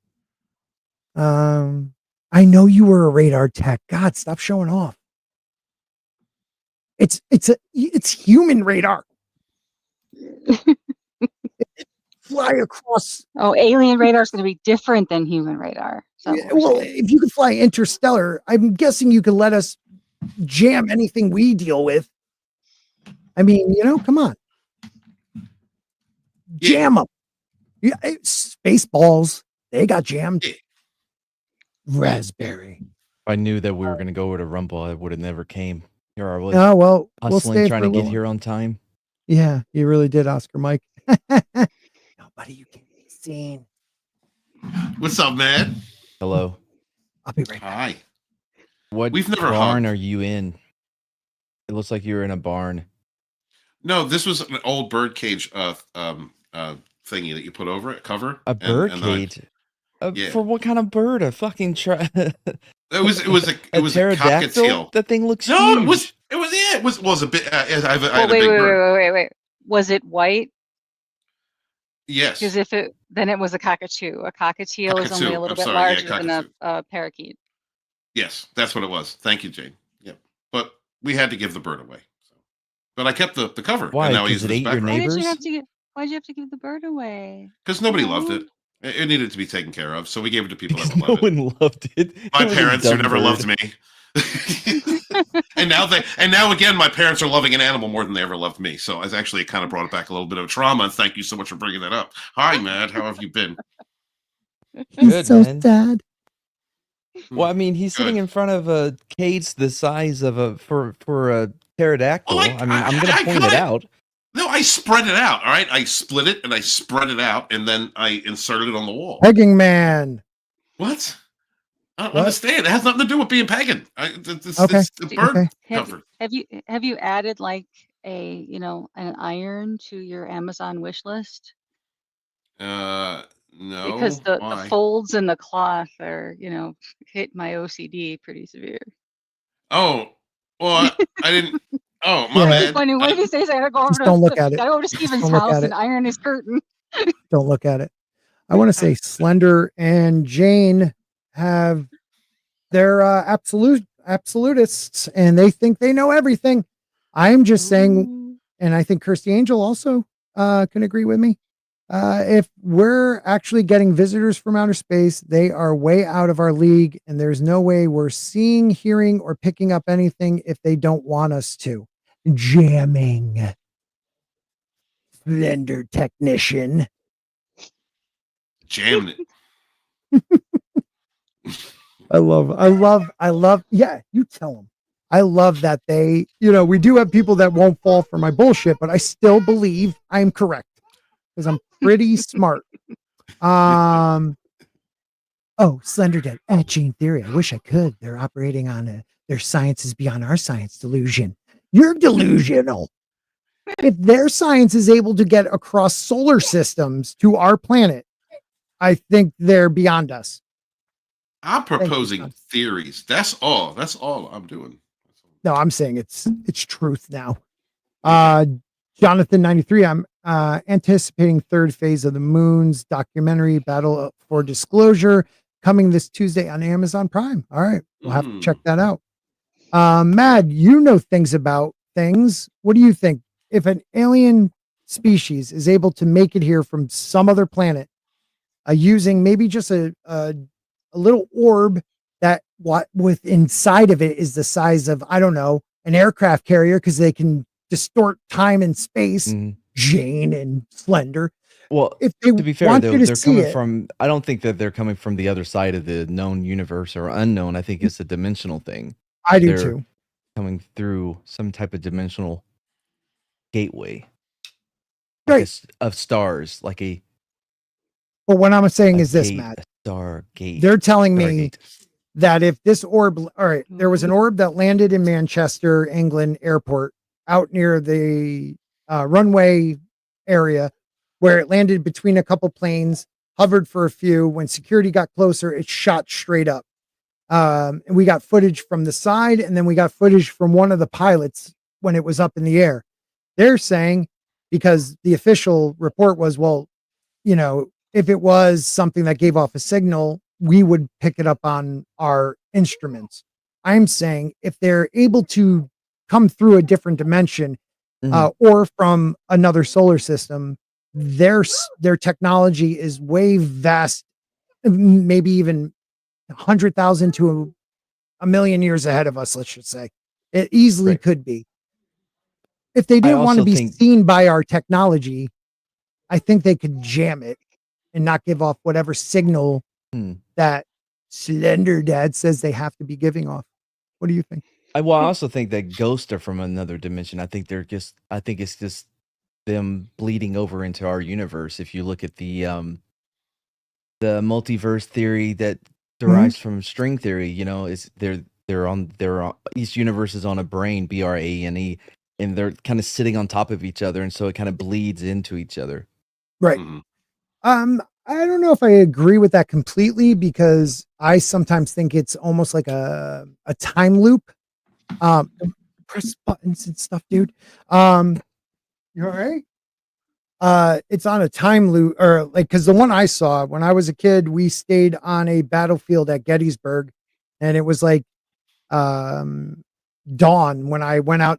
I know you were a radar tech. God, stop showing off. It's human radar. Fly across. Oh, alien radar is going to be different than human radar. Well, if you could fly interstellar, I'm guessing you could let us jam anything we deal with. I mean, come on. Jam them. Yeah, Spaceballs, they got jammed. Raspberry. If I knew that we were going to go over to Rumble, I would have never came. Here I was. Oh, well, we'll stay trying to get here on time. Yeah, you really did, Oscar Mike. Nobody you can be seen. What's up, man? Hello. I'll be right back. Hi. What We've never barn hugged. are you in? It looks like you're in a barn. No, this was an old bird cage thingy that you put over it, cover. A bird cage? Yeah. For what kind of bird? A fucking It was a pterodactyl? cockatiel. That thing looks No, huge. it was a bit. I had a wait, big bird. wait. Was it white? Yes. Because then it was a cockatoo. A cockatiel is only a little bit larger than a parakeet. Yes, that's what it was. Thank you, Jane. Yep. But we had to give the bird away. So. But I kept the cover. Why? And now Because it ate your neighbors? Why did you have to give the bird away? Because nobody loved it. It needed to be taken care of, so we gave it to people that no one loved it. My parents, who never loved me. and now again, my parents are loving an animal more than they ever loved me. So it's actually kind of brought it back a little bit of trauma. And thank you so much for bringing that up. Hi, Matt. How have you been? Good, so man. sad. Well, I mean, he's sitting in front of a cage the size of for a pterodactyl. Well, I mean, I'm going to point it out. No, I spread it out. All right, I split it and I spread it out, and then I inserted it on the wall. Pegging man. What? I don't What? understand. It has nothing to do with being pagan. Okay. It's the bird Okay. comfort. Have you added like an iron to your Amazon wish list? Because No. the Why? folds in the cloth are, hit my OCD pretty severe. Oh, well, I didn't. Oh, my Yeah. Just bad. wondering, what if he says I gotta go over Just don't look to at it. gotta go to Just Steven's don't look house at and it. iron his curtain? Don't look at it. I want to say Slender and Jane have they're absolutists and they think they know everything. I'm just saying, Ooh. and I think Kirsty Angel also can agree with me. If we're actually getting visitors from outer space, they are way out of our league, and there's no way we're seeing, hearing, or picking up anything if they don't want us to. Jamming. Slender technician. Jammed it. I love. Yeah, you tell them. I love that we do have people that won't fall for my bullshit, but I still believe I'm correct because I'm pretty smart. Oh, Slender Dead. Gene Theory. I wish I could. They're operating on their science is beyond our science delusion. You're delusional. If their science is able to get across solar systems to our planet, I think they're beyond us. I'm you, proposing Tom. theories. That's all. That's all I'm doing. No, I'm saying it's truth now. Okay. Jonathan 93. I'm anticipating third phase of the Moon's documentary Battle for Disclosure coming this Tuesday on Amazon Prime. All right, we'll have to check that out. Mad, you know things about things. What do you think? If an alien species is able to make it here from some other planet, using maybe just a little orb that what with inside of it is the size of, I don't know, an aircraft carrier because they can distort time and space. Jane and Slender. Well, if they to be fair, want though, you to they're see coming it, from. I don't think that they're coming from the other side of the known universe or unknown. I think it's a dimensional thing. I do They're too. coming through some type of dimensional gateway, Right. of stars, like a. But what I'm saying is this, gate, Matt. a star gate. They're telling me Stargate. that if this orb, all right, there was an orb that landed in Manchester, England airport out near the runway area where it landed between a couple planes, hovered for a few. When security got closer, it shot straight up. And we got footage from the side, and then we got footage from one of the pilots when it was up in the air. They're saying, because the official report was, well, if it was something that gave off a signal, we would pick it up on our instruments. I'm saying if they're able to come through a different dimension or from another solar system, their technology is way vast, maybe even 100,000 to a million years ahead of us. Let's just say it easily could be. If they didn't want to be seen by our technology, I think they could jam it and not give off whatever signal that Slender Dad says they have to be giving off. What do you think? I also think that ghosts are from another dimension. I think it's just them bleeding over into our universe. If you look at the multiverse theory that derives from string theory, is they're on each universe is on a brain, BRANE, and they're kind of sitting on top of each other, and so it kind of bleeds into each other. Right. I don't know if I agree with that completely because I sometimes think it's almost like a time loop. Press buttons and stuff, dude. You all right? It's on a time loop, or like, because the one I saw when I was a kid, we stayed on a battlefield at Gettysburg, and it was like dawn when I went out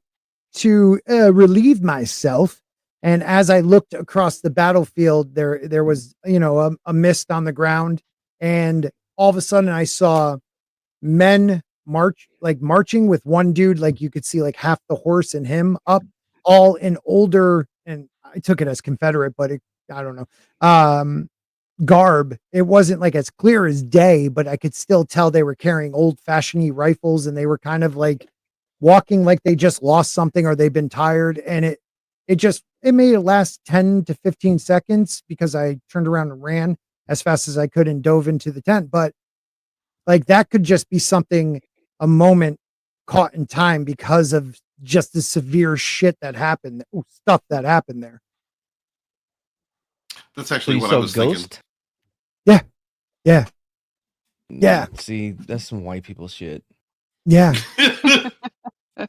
to relieve myself. And as I looked across the battlefield, there was, a mist on the ground. And all of a sudden I saw men marching with one dude. Like you could see like half the horse and him up, all in older, and I took it as Confederate, but I don't know, garb. It wasn't like as clear as day, but I could still tell they were carrying old fashioned rifles, and they were kind of like walking like they just lost something or they've been tired. And it made it last 10 to 15 seconds because I turned around and ran as fast as I could and dove into the tent. But Like that could just be something, a moment caught in time because of just the severe shit that happened, stuff that happened there. That's So actually you what I saw a was thinking. ghost? Yeah. Yeah. Yeah. See, that's some white people shit. Yeah. I'm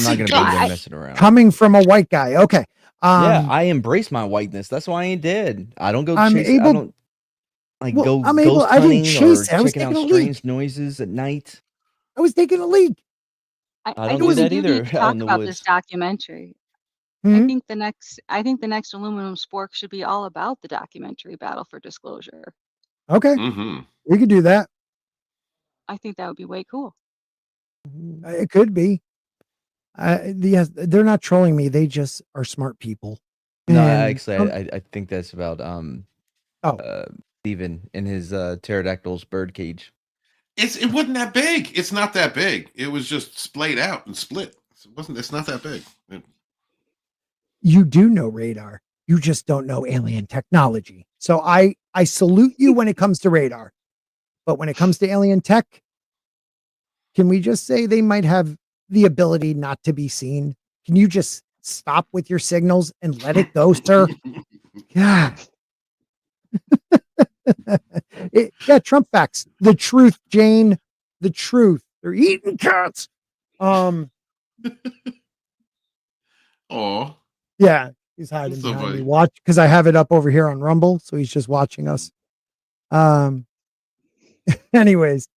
not gonna be No, there I- messing around. Coming from a white guy. Okay. Yeah, I embrace my whiteness. That's why I ain't dead. I don't go I'm chase. I able- don't like Well, go I'm able- ghost I didn't hunting chase or it. I was checking out taking a strange leak. noises at night. I was taking a leak. I don't think do that we either need to out talk in the about woods. this documentary. Hmm? I think the next Aluminum Spork should be all about the documentary Battle for Disclosure. Okay. Mm-hmm. We could do that. I think that would be way cool. It could be. Yes, they're not trolling me. They just are smart people. No, And- actually, I think that's about Oh. Steven in his pterodactyl's bird cage. It wasn't that big. It's not that big. It was just splayed out and split. It's not that big. You do know radar. You just don't know alien technology. So I salute you when it comes to radar. But when it comes to alien tech, can we just say they might have the ability not to be seen? Can you just stop with your signals and let it go, sir? God. Yeah, Trump facts. The truth, Jane. The truth. They're eating cats. Oh, Yeah, he's hiding So behind me. funny. Watch, because I have it up over here on Rumble, so he's just watching us. Anyways,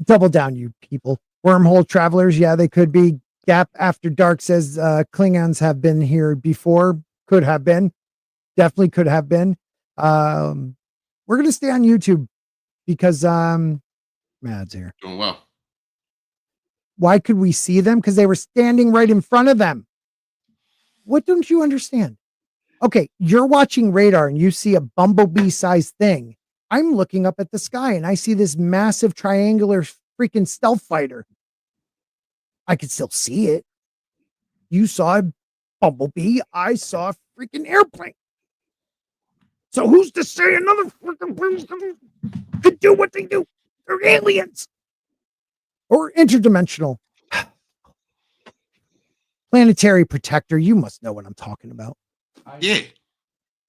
double down, you people. Wormhole travelers, yeah, they could be. Gap After Dark says Klingons have been here before. Could have been. Definitely could have been. We're gonna stay on YouTube because Mad's here. doing well. Why could we see them? Because they were standing right in front of them. What don't you understand? Okay, you're watching radar and you see a bumblebee-sized thing. I'm looking up at the sky and I see this massive triangular freaking stealth fighter. I could still see it. You saw a bumblebee. I saw a freaking airplane. So who's to say another freaking person could do what they do? They're aliens or interdimensional. Planetary protector. You must know what I'm talking about. Yeah.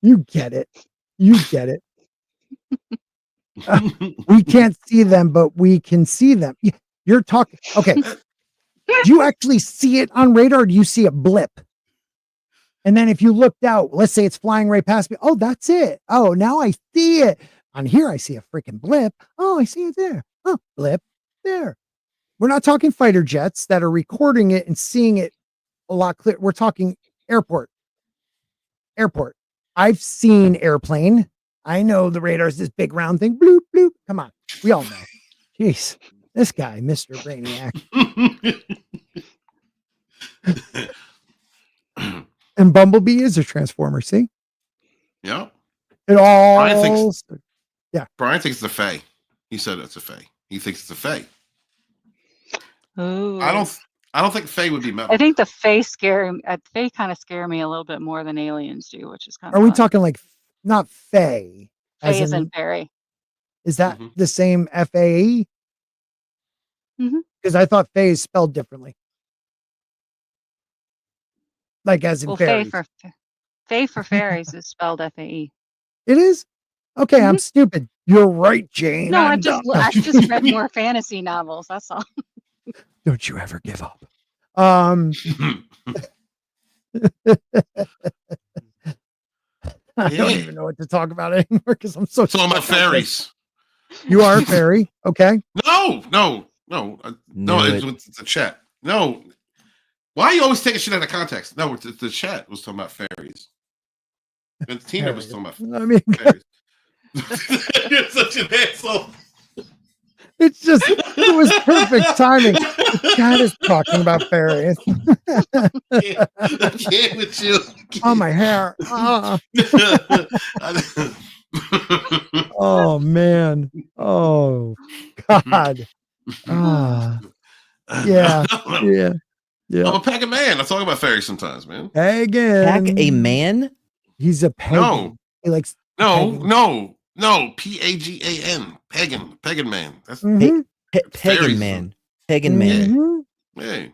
You get it. You get it. We can't see them, but we can see them. You're talking. Okay. Do you actually see it on radar? Or do you see a blip? And then if you looked out, let's say it's flying right past me. Oh, that's it. Oh, now I see it. On here, I see a freaking blip. Oh, I see it there. Oh, blip there. We're not talking fighter jets that are recording it and seeing it a lot clearer. We're talking airport. Airport. I've seen airplane. I know the radar is this big round thing. Bloop, bloop. Come on. We all know. Jeez. This guy, Mr. Brainiac. And Bumblebee is a transformer. See? Yeah. It all. Brian thinks it's a Fae. He said it's a Fae. He thinks it's a Fae. Ooh. I don't think Fae would be metal. I think the Fae kind of scare me a little bit more than aliens do, which is kind of. Are we talking like not Fae? Fae as in fairy? Is that Mhm. the same FAE? Mhm. Because I thought Fae is spelled differently. Like as in Well, fairies. Fae for fairies is spelled FAE. It is? Okay, I'm stupid. You're right, Jane. No, I'm I just dumb. read more fantasy novels. That's all. Don't you ever give up. I don't even know what to talk about anymore because I'm so It's all about stuck on this. fairies. You are a fairy. Okay. No. Knew It's the chat. No. Why are you always taking shit out of context? No, the chat was talking about fairies. And Tina was talking about I mean, fairies. You're such an asshole. it's just, it was perfect timing. God is talking about fairies. I can't with you. Oh, my hair. Oh, man. Oh, God. Yeah. I'm a pack of man. I talk about fairies sometimes, man. Pagan. Pack a man? He's a pagan. No. He likes No. No, Pagan. Pagan man. That's Mhm. Pegging fairies. man. Pegging man. Mhm. Yeah.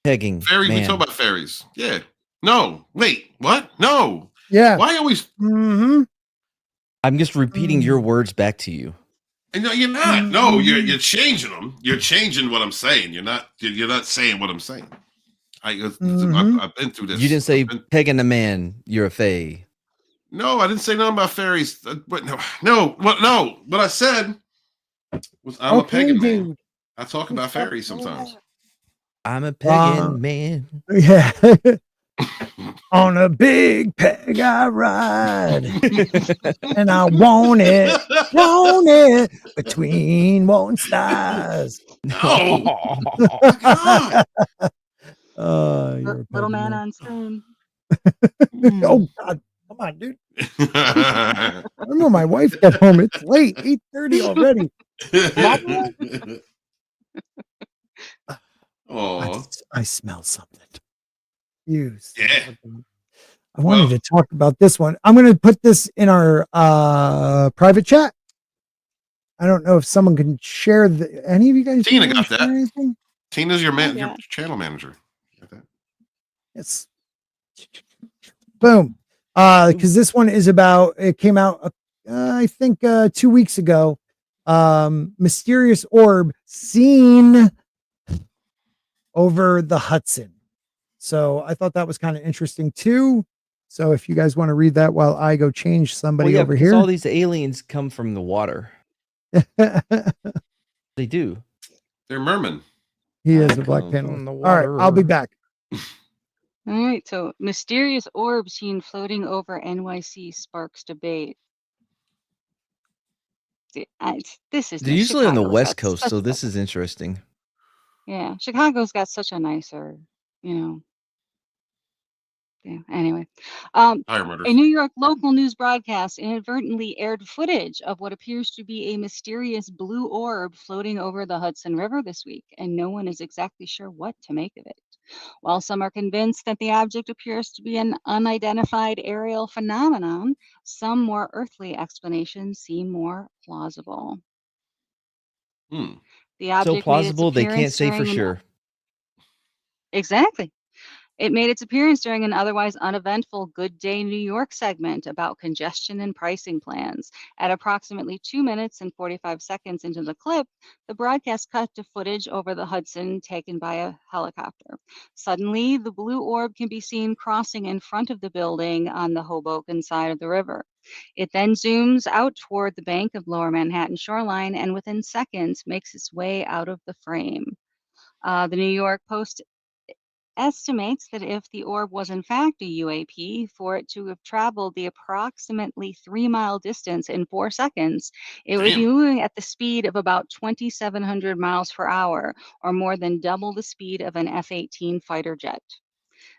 Pegging Fairies, we talk man. about fairies. Yeah. No, wait, what? No. Yeah. Why always Mhm. I'm just repeating your Mm. words back to you. no, you're not. No, Mhm. you're changing them. You're changing what I'm saying. You're not saying what I'm saying. Mhm. I've been through this. You didn't say pegging a man, you're a fae. No, I didn't say nothing about fairies. But no. What I said was I'm a Okay, pagan man. dude. I talk about fairies sometimes. I'm a pegging man. Yeah. On a big peg I ride, and I want it between one stars. No. God. You're a Little pagan man man. on spoon. Oh God, come on, dude. I remember my wife got home. It's late, 8:30 already. Oh, I smell something. You. yeah. I wanted to talk about this one. I'm going to put this in our private chat. I don't know if someone can share any of you guys. Tina got that. Anything? Tina's your man, Yeah. your channel manager. Got that? Yes. Boom. Because this one is about. It came out, I think, 2 weeks ago. Mysterious orb seen over the Hudson. So I thought that was kind of interesting too. So if you guys want to read that while I go change somebody over because here. all these aliens come from the water. They do. They're mermen. He is a black panel. All right, I'll be back. All right, so mysterious orb seen floating over NYC sparks debate. This is They're usually on the Chicago's West got Coast, such so a- this is interesting. Yeah, Chicago's got such a nicer, Yeah, anyway. Higher A murders. New York local news broadcast inadvertently aired footage of what appears to be a mysterious blue orb floating over the Hudson River this week, and no one is exactly sure what to make of it. While some are convinced that the object appears to be an unidentified aerial phenomenon, some more earthly explanations seem more plausible. Hmm. The So object made its plausible, they can't appearance say for during an sure. Exactly. It made its appearance during an otherwise uneventful Good Day New York segment about congestion and pricing plans. At approximately 2 minutes and 45 seconds into the clip, the broadcast cut to footage over the Hudson taken by a helicopter. Suddenly, the blue orb can be seen crossing in front of the building on the Hoboken side of the river. It then zooms out toward the bank of Lower Manhattan shoreline and within seconds makes its way out of the frame. The New York Post estimates that if the orb was in fact a UAP, for it to have traveled the approximately 3-mile distance in 4 seconds, it would be Damn. moving at the speed of about 2,700 miles per hour, or more than double the speed of an F-18 fighter jet.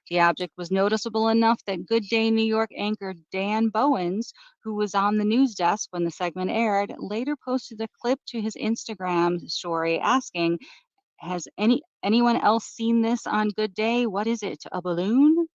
The object was noticeable enough that Good Day New York anchor Dan Bowens, who was on the news desk when the segment aired, later posted a clip to his Instagram story asking, "Has anyone else seen this on Good Day? What is it? A balloon?"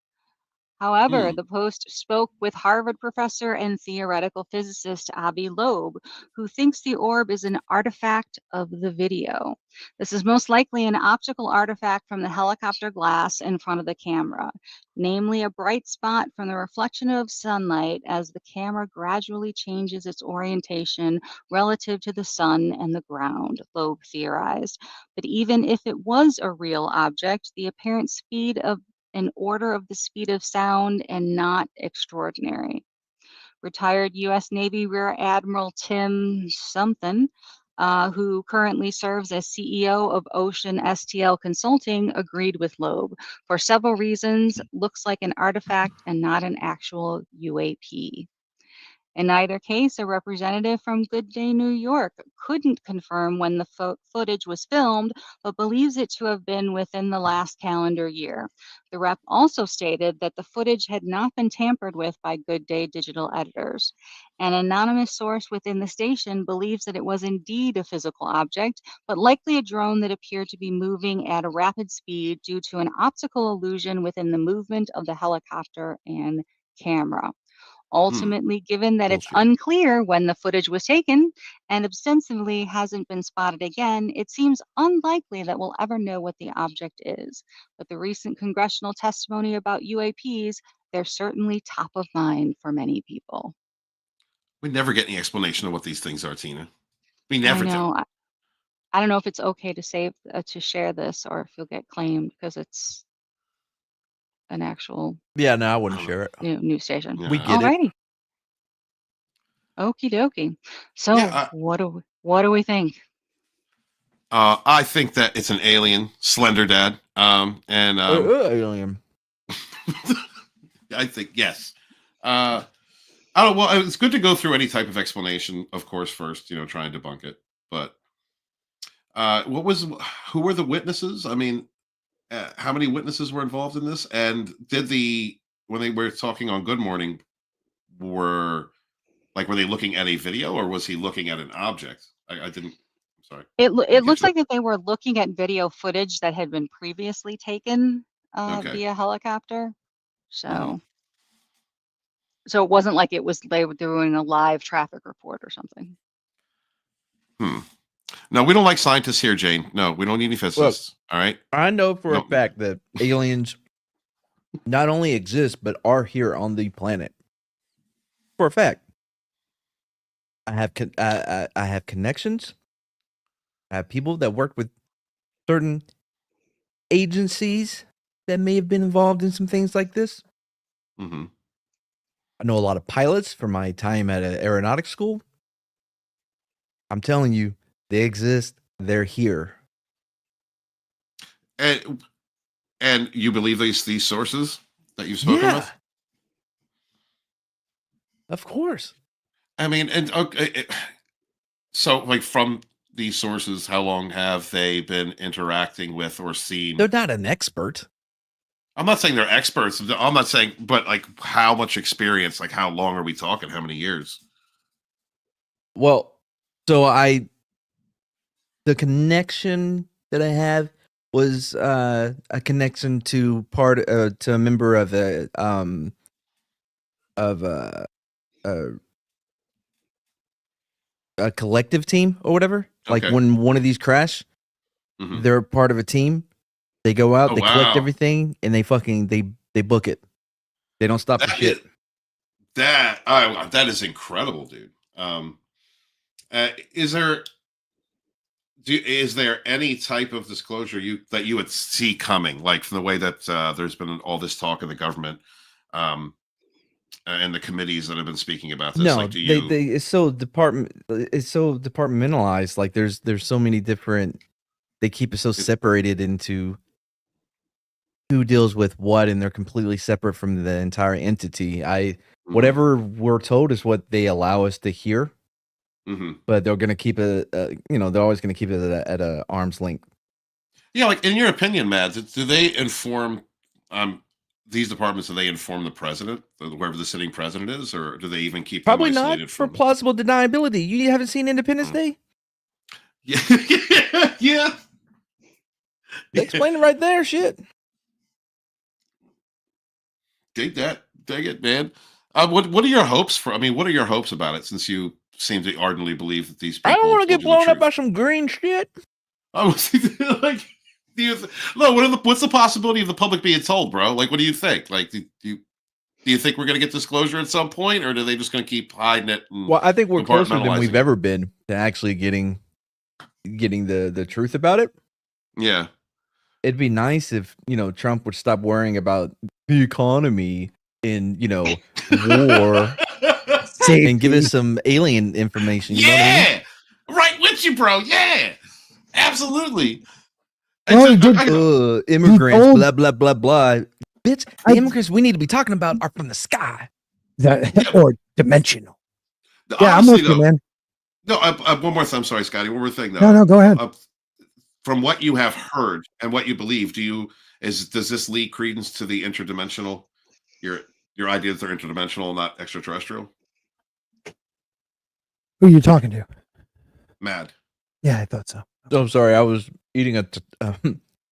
However, Hmm. the Post spoke with Harvard professor and theoretical physicist Avi Loeb, who thinks the orb is an artifact of the video. This is most likely an optical artifact from the helicopter glass in front of the camera, namely a bright spot from the reflection of sunlight as the camera gradually changes its orientation relative to the sun and the ground, Loeb theorized. But even if it was a real object, the apparent speed of an order of the speed of sound and not extraordinary. Retired U.S. Navy Rear Admiral Tim something, who currently serves as CEO of Ocean STL Consulting, agreed with Loeb. For several reasons, looks like an artifact and not an actual UAP. In either case, a representative from Good Day New York couldn't confirm when the footage was filmed, but believes it to have been within the last calendar year. The rep also stated that the footage had not been tampered with by Good Day digital editors. An anonymous source within the station believes that it was indeed a physical object, but likely a drone that appeared to be moving at a rapid speed due to an optical illusion within the movement of the helicopter and camera. Ultimately, given that it's Bullshit. unclear when the footage was taken and ostensibly hasn't been spotted again, it seems unlikely that we'll ever know what the object is. But the recent congressional testimony about UAPs, they're certainly top of mind for many people. We never get any explanation of what these things are, Tina. We I never do. know. I don't know if it's okay to save to share this or if you'll get claimed because it's an actual Yeah, no, I wouldn't share it. news station. Yeah. We get it. Alrighty. Okie dokie. So Yeah, what do we think? I think that it's an alien, Slender Dad. Alien. I think yes. I don't. Well, it's good to go through any type of explanation, of course. First, try and debunk it. But who were the witnesses? I mean, how many witnesses were involved in this? And when they were talking on Good Morning, were they looking at a video or was he looking at an object? I didn't. I'm sorry. It Didn't looks get like that they were looking at video footage that had been previously taken Okay. via helicopter. So Mhm. so it wasn't like they were doing a live traffic report or something. No, we don't like scientists here, Jane. No, we don't need any physicists. All right. I know for a No. fact that aliens not only exist but are here on the planet. For a fact, I have I have connections. I have people that work with certain agencies that may have been involved in some things like this. Hmm. I know a lot of pilots from my time at an aeronautics school. I'm telling you, they exist. They're here. And you believe these sources that you've spoken with? Of course. I mean, and okay, so like from these sources, how long have they been interacting with or seen? They're not an expert. I'm not saying they're experts. I'm not saying, but like how much experience? Like how long are we talking? How many years? Well, so the connection that I have was a connection to to a member of a collective team or whatever. Like Okay. when one of these crash, Mhm. they're part of a team. They go out, Oh, they collect wow. everything, and they book it. They don't stop for That shit. that is incredible, dude. Is there any type of disclosure that you would see coming, like from the way that there's been all this talk in the government, and the committees that have been speaking about this? No, Like, do you? it's so departmentalized. Like there's so many different. They keep it so separated into who deals with what, and they're completely separate from the entire entity. Whatever we're told is what they allow us to hear, but they're going to keep it. They're always going to keep it at a arm's length. Yeah, like in your opinion, Mads, do they inform these departments? Do they inform the president, whoever the sitting president is, or do they even keep them Probably not isolated for from? plausible deniability. You haven't seen Independence Day? Yeah, yeah. They explain it right there. Shit. Dig it, man. What are your hopes for? I mean, what are your hopes about it? Since you seem to ardently believe that these people I don't want to get told you the blown up truth. by some green shit. I was like, what's the possibility of the public being told, bro? Like, what do you think? Like, do you think we're going to get disclosure at some point, or are they just going to keep hiding it? Well, I think we're closer than we've compartmentalizing it? ever been to actually getting the truth about it. Yeah. It'd be nice if Trump would stop worrying about the economy and war and give us some alien information. You know what I mean? Right with you, bro. Yeah, absolutely. Well, Immigrants, told- blah blah blah blah. Bitch, the immigrants we need to be talking about are from the sky. Or dimensional. Yeah, I'm with you, man. No, one more thing. I'm sorry, Scotty. One more thing, though. No, go ahead. From what you have heard and what you believe, does this lead credence to the interdimensional? Your idea that they're interdimensional, not extraterrestrial? Who are you talking to? Mad. Yeah, I thought so. Oh, I'm sorry. I was eating a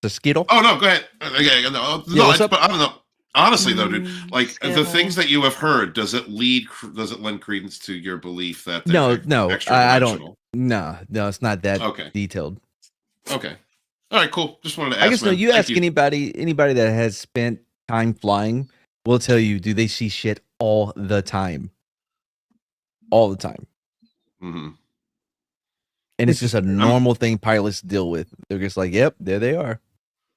Skittle. Oh no, go ahead. Okay, no, Yeah, what's up? but I don't know. Honestly, though, dude, like the Still. things that you have heard, does it lend credence to your belief that No, they're no, extra I don't. dimensional? No, it's not that Okay. detailed. Okay. All right, cool. Just wanted to I ask. guess no. Man. You Thank ask anybody that has spent time flying, will tell you, do they see shit all the time? All the time. Mm-hmm. And it's just a normal thing pilots deal with. They're just like, yep, there they are.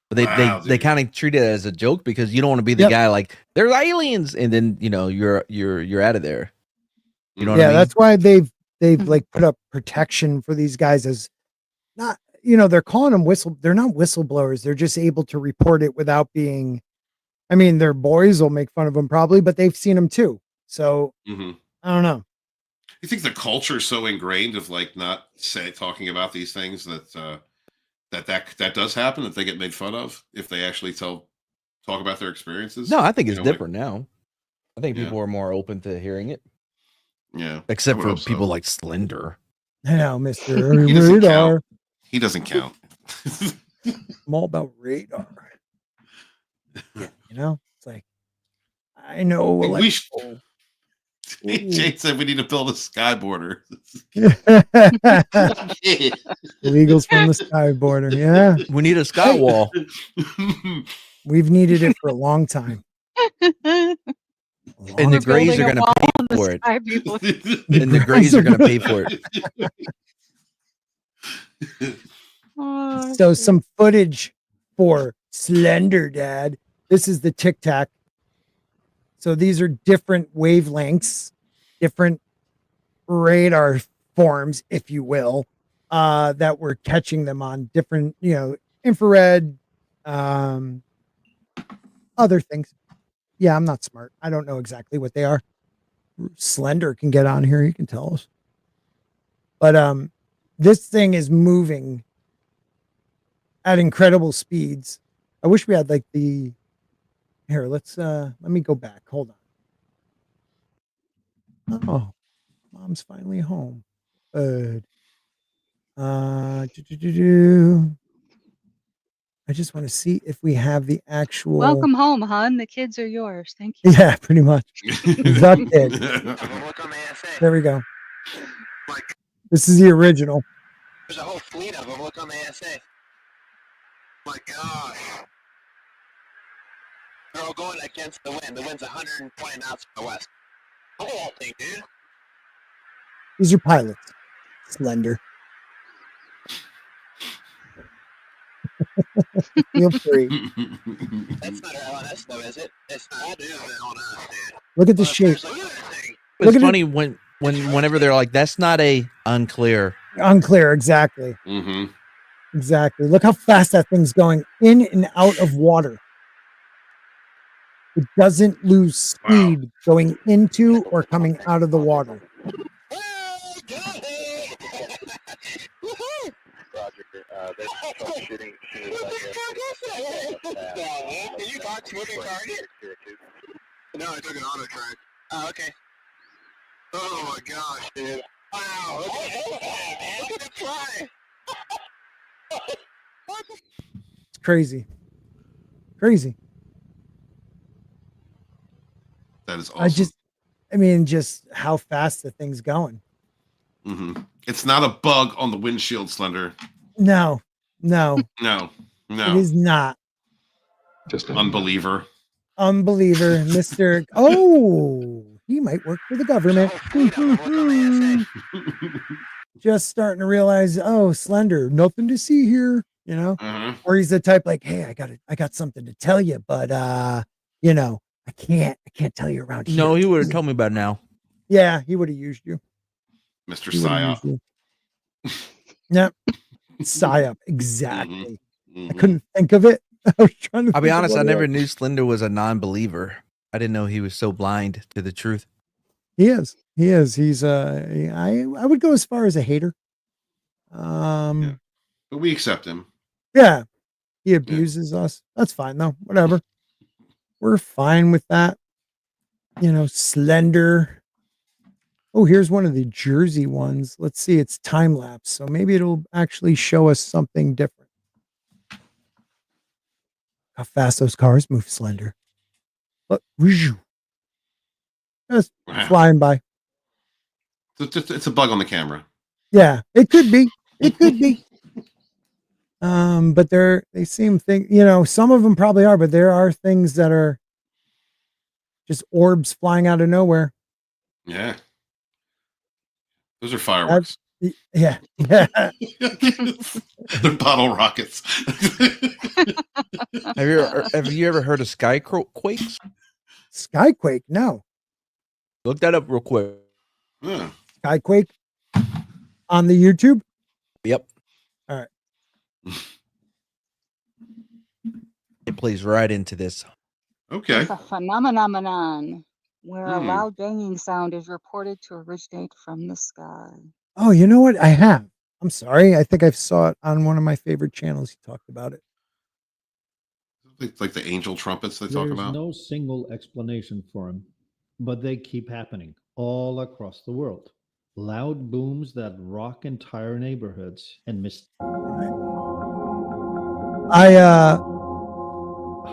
But they kind of treat it as a joke because you don't want to be the guy like, there's aliens, and then you're out of there. You know what I mean? That's why they've like put up protection for these guys as not, they're calling them they're not whistleblowers. They're just able to report it without being, I mean, their boys will make fun of them probably, but they've seen them too. So I don't know. You think the culture is so ingrained of like not talking about these things that that does happen, that they get made fun of if they actually talk about their experiences? No, I think it's different now. I think people are more open to hearing it. Yeah. Except for people like Slender. I know, Mr. Radar. He doesn't count. I'm all about radar. It's like, I know. Jay said we need to build a sky border. Illegals from the sky border. Yeah. We need a sky wall. We've needed it for a long time. And the Greys are going to pay for it. And the Greys are going to pay for it. So some footage for Slender, Dad. This is the Tic Tac. So these are different wavelengths, different radar forms, if you will, that we're catching them on. Different, infrared, other things. Yeah, I'm not smart. I don't know exactly what they are. Slender can get on here. He can tell us. But this thing is moving at incredible speeds. I wish we had like the... Here, let me go back. Hold on. Oh, Mom's finally home. Good. I just want to see if we have the actual... Welcome home, hon. The kids are yours. Thank you. Yeah, pretty much. The kid. There we go. This is the original. There's a whole fleet of them. Look on the ASA. My gosh. They're all going against the wind. The wind's 120 knots from the west. Look at that thing, dude. These are pilots. Slender. Feel free. That's not LNS though, is it? It's not. It is LNS, dude. Look at the shape. Look at that thing. It's funny whenever they're like, that's not a unclear. Unclear, exactly. Exactly. Look how fast that thing's going in and out of water. It doesn't lose speed going into or coming out of the water. Roger. There's troubleshooting. Can you box moving target? No, I took an auto track. Oh, okay. Oh my gosh, dude. Wow. Look at it fly. It's crazy. Crazy. That is awesome. Just how fast the thing's going. It's not a bug on the windshield, Slender. No. No. It is not. Just an unbeliever. Mr. Oh, he might work for the government. Just starting to realize, oh, Slender, nothing to see here, Or he's the type like, hey, I got something to tell you, but I can't tell you around here. No, he would have told me about now. Yeah, he would have used you. Mr. Psyop. Yep. Psyop, exactly. I couldn't think of it. I was trying to I'll be honest, I never knew Slender was a non-believer. I didn't know he was so blind to the truth. He is. He's I would go as far as a hater. But we accept him. Yeah. He abuses us. That's fine though. Whatever. We're fine with that. Slender. Oh, here's one of the Jersey ones. Let's see. It's time lapse. So maybe it'll actually show us something different. How fast those cars move, Slender. Look, just Wow. flying by. It's a bug on the camera. Yeah, it could be. It could be. But they seem some of them probably are, but there are things that are just orbs flying out of nowhere. Yeah. Those are fireworks. Yeah. They're bottle rockets. Have you ever heard of skyquakes? Skyquake? No. Look that up real quick. Yeah. Skyquake on the YouTube? Yep. All right. It plays right into this. Okay. It's a phenomenon where a Hmm. loud banging sound is reported to originate from the sky. Oh, you know what? I have. I'm sorry. I think I saw it on one of my favorite channels. He talked about it. Like the angel trumpets they talk There's about. no single explanation for them, but they keep happening all across the world. Loud booms that rock entire neighborhoods and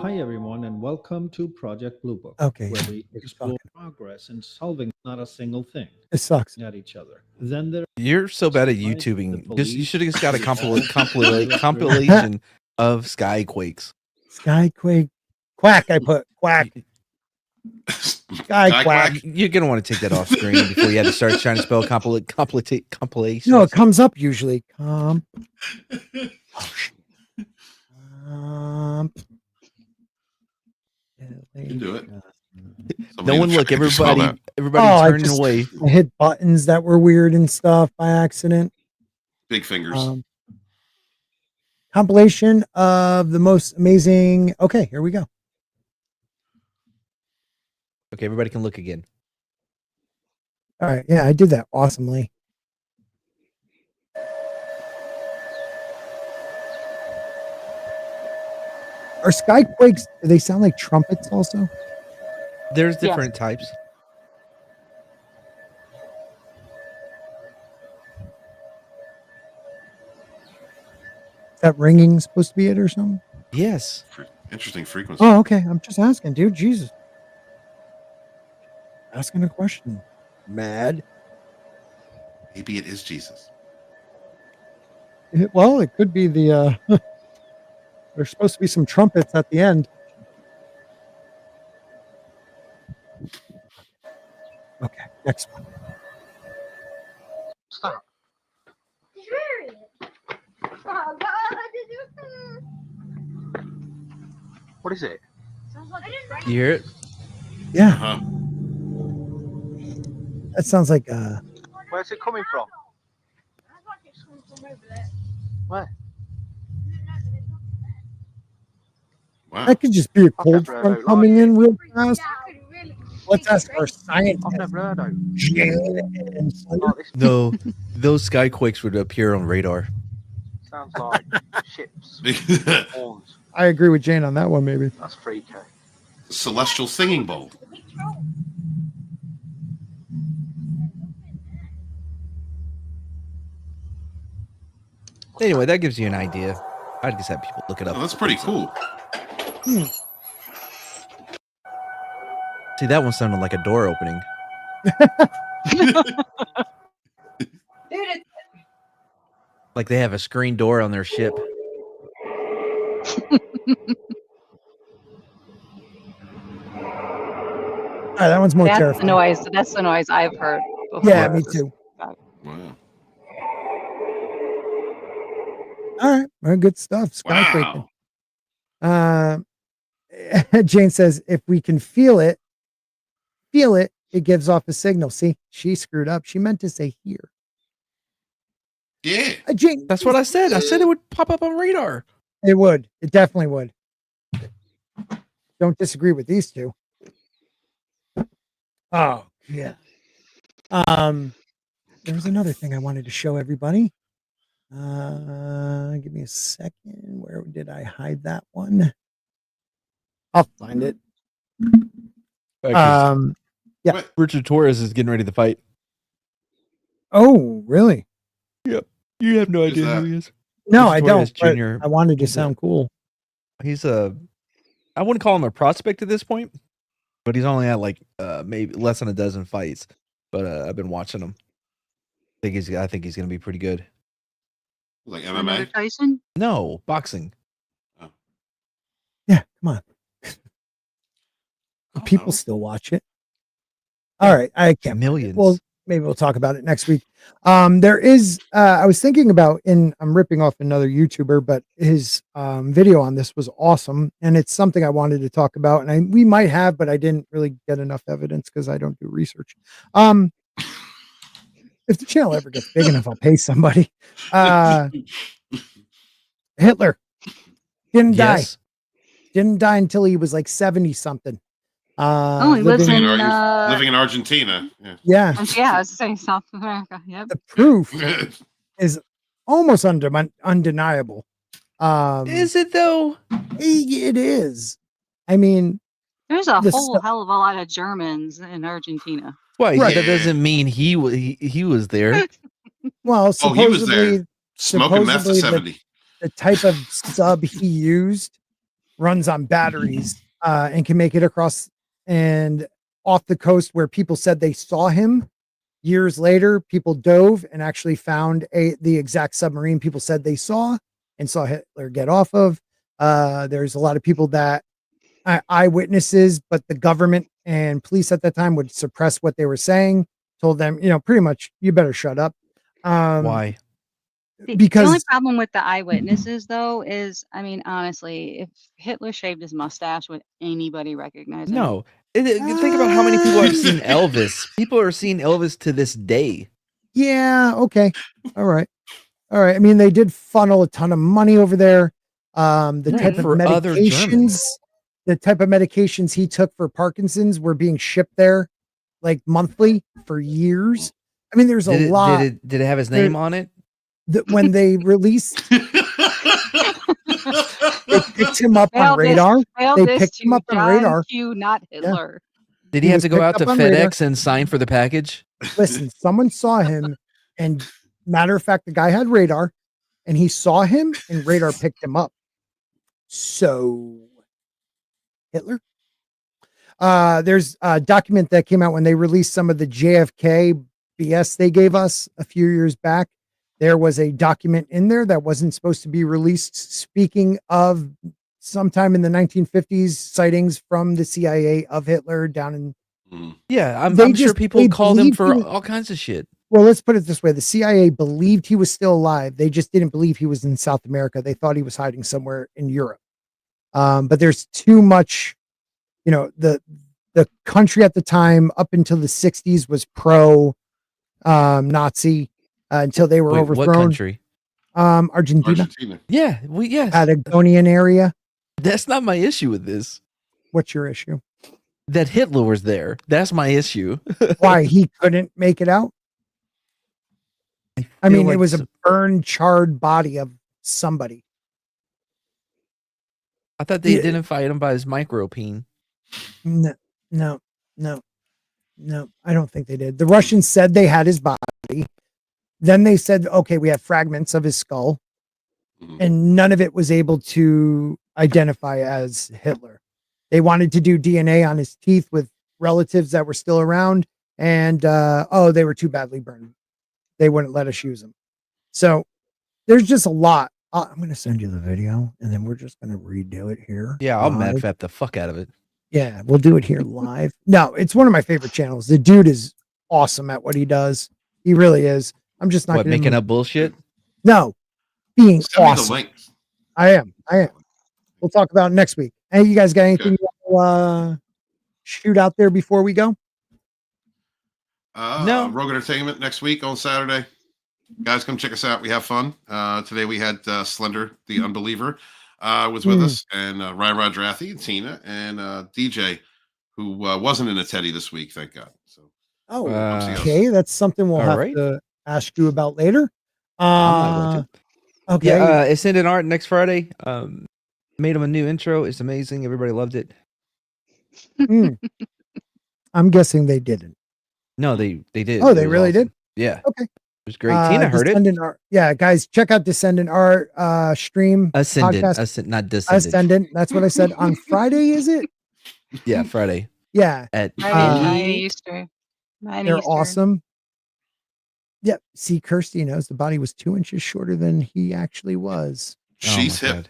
Hi everyone, and welcome to Project Blue Book, Okay, where we explore progress in solving not a single thing. It sucks. At each other. Then there You're so bad at YouTubing. You should have just got a compilation of skyquakes. Skyquake. Quack, I put. Quack. Sky quack. You're going to want to take that off screen before you had to start trying to spell compilation. No, it comes up usually. You can do it. No one look. Everybody I turning away. I hit buttons that were weird and stuff by accident. Big fingers. Compilation of the most amazing. Okay, here we go. Okay, everybody can look again. All right. Yeah, I did that awesomely. Are skyquakes, do they sound like trumpets also? There's different types. Is that ringing supposed to be it or something? Yes. Interesting frequency. Oh, okay. I'm just asking, dude. Jesus. Asking a question. Mad. Maybe it is Jesus. Well, it could be the there's supposed to be some trumpets at the end. Okay, next one. Stop. What is it? You hear it? Yeah. Uh-huh. That sounds like Where's it coming from? Where? Wow. that could just be a cold never heard front of coming it. in real fast. Let's ask our scientists. I've never heard of it. Jane and Slender. Like this No, those skyquakes would appear on radar. sounds like ships. Horns. I agree with Jane on that one, maybe. That's freaky. Celestial singing bowl. Anyway, that gives you an idea. I'd just have people look it up. Oh, that's pretty cool. See, that one sounded like a door opening. Like they have a screen door on their ship. That one's more That's the terrifying. noise. That's the noise I've heard before. Yeah, me too. Wow. All right, well, good stuff. Skyscraper. Wow. Jane says, if we can feel it, it gives off a signal. See, she screwed up. She meant to say here. Yeah. Jane, That's what I said. I said it would pop up on radar. it would. It definitely would. Don't disagree with these two. Oh, yeah. There was another thing I wanted to show everybody. Give me a second. Where did I hide that one? I'll find it. Yeah. What? Richard Torres is getting ready to fight. Oh, really? Yep. You have no Who's idea that? who he is. No, Richard I Torres don't. Jr. But I wanted to He's a- sound cool. He's I wouldn't call him a prospect at this point. but he's only had like maybe less than a dozen fights. But I've been watching him. I think he's gonna be pretty good. Like Another MMA. Tyson? No, boxing. Yeah, come on. Oh, People no. still watch it. All right, I can't. Millions. Well, maybe we'll talk about it next week. There is. I was thinking about, and I'm ripping off another YouTuber, but his video on this was awesome, and it's something I wanted to talk about, and we might have, but I didn't really get enough evidence because I don't do research. If the channel ever gets big enough, I'll pay somebody. Hitler didn't die. Didn't die until he was like 70 something. He lives living in in Argentina. Yeah. Yeah, I was saying South America. Yep. The proof is almost undeniable. Is it though? It is. I mean, There's a whole hell of a lot of Germans in Argentina. Well, Right. that doesn't mean he was there. Well, Oh, he was supposedly, there smoking meth to supposedly 70. the type of sub he used runs on batteries and can make it across and off the coast where people said they saw him. Years later, people dove and actually found the exact submarine people said they saw and saw Hitler get off of. There's a lot of people that eyewitnesses, but the government and police at that time would suppress what they were saying, told them, pretty much, you better shut up. Why? Because the only problem with the eyewitnesses, though, is, I mean, honestly, if Hitler shaved his mustache, would anybody recognize him? No. Think about how many people have seen Elvis. People are seeing Elvis to this day. Yeah. Okay. All right. I mean, they did funnel a ton of money over there. The type of medications he took for Parkinson's were being shipped there like monthly for years. I mean, there's a lot. Did it have his name on it? When they released, they picked him up on radar. They picked him up on radar. Not Hitler. Yeah. Did he have to go out to FedEx and sign for the package? Listen, someone saw him, and matter of fact, the guy had radar, and he saw him, and radar picked him up. So, Hitler. There's a document that came out when they released some of the JFK BS they gave us a few years back. There was a document in there that wasn't supposed to be released. Speaking of sometime in the 1950s, sightings from the CIA of Hitler down in. Yeah, I'm sure people called him for all kinds of shit. Well, let's put it this way. The CIA believed he was still alive. They just didn't believe he was in South America. They thought he was hiding somewhere in Europe. But there's too much, the country at the time up until the 60s was pro Nazi. Until they were overthrown. What country? Argentina. Yeah, Patagonian area. That's not my issue with this. What's your issue? That Hitler was there. That's my issue. Why he couldn't make it out? I mean, like it was a burned, charred body of somebody. I thought they identified him by his micropene. No. I don't think they did. The Russians said they had his body. Then they said, okay, we have fragments of his skull, and none of it was able to identify as Hitler. They wanted to do DNA on his teeth with relatives that were still around, and they were too badly burned. They wouldn't let us use them. So there's just a lot. I'm going to send you the video, and then we're just going to redo it here. Yeah, I'll MadFap the fuck out of it. Yeah, we'll do it here live. No, it's one of my favorite channels. The dude is awesome at what he does. He really is. I'm just not making up bullshit. No, being Send awesome. me the link. I am. We'll talk about it next week. Hey, you guys got anything you want to shoot out there before we go? No. Rogue Entertainment next week on Saturday. Guys, come check us out. We have fun. Today we had Slender, the Unbeliever, was with us, and Ryan Rodrathy, and Tina, and DJ, who wasn't in a Teddy this week, thank God. So, okay, that's something we'll have to ask you about later. Okay. Yeah, Ascendant Art next Friday. Made him a new intro. It's amazing. Everybody loved it. I'm guessing they didn't. No, they did. Oh, they really did? Yeah. Okay. It was great. Tina heard it. Art. Yeah, guys, check out Descendant Art stream. Ascendant. Podcast. Not Descendant. Ascendant. That's what I said. On Friday, is it? Yeah, Friday. Yeah, at Nine 8. Eastern. 9 they're Eastern. awesome. Yep. See, Kirsty knows the body was 2 inches shorter than he actually was. She's Oh my hip. God.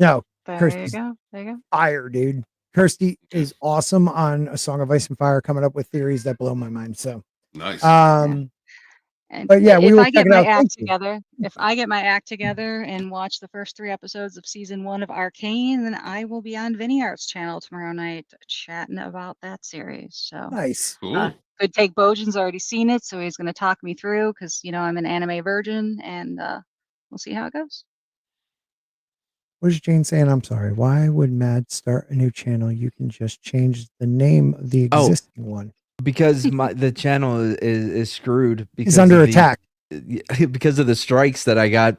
No, There Kirsty's you go. There you go. fire, dude. Kirsty is awesome on A Song of Ice and Fire, coming up with theories that blow my mind. So, Nice. And but yeah, we if will I get check it my out. Thank act you. together, if I get my act together and watch the first 3 episodes of season 1 of Arcane, then I will be on Vinny Art's channel tomorrow night chatting about that series. So Nice. Cool. Good take Bojan's already seen it, so he's going to talk me through because I'm an anime virgin, and we'll see how it goes. What is Jane saying? I'm sorry. Why would Matt start a new channel? You can just change the name of the Oh. existing one. Because the channel is screwed because He's under of attack. because of the strikes that I got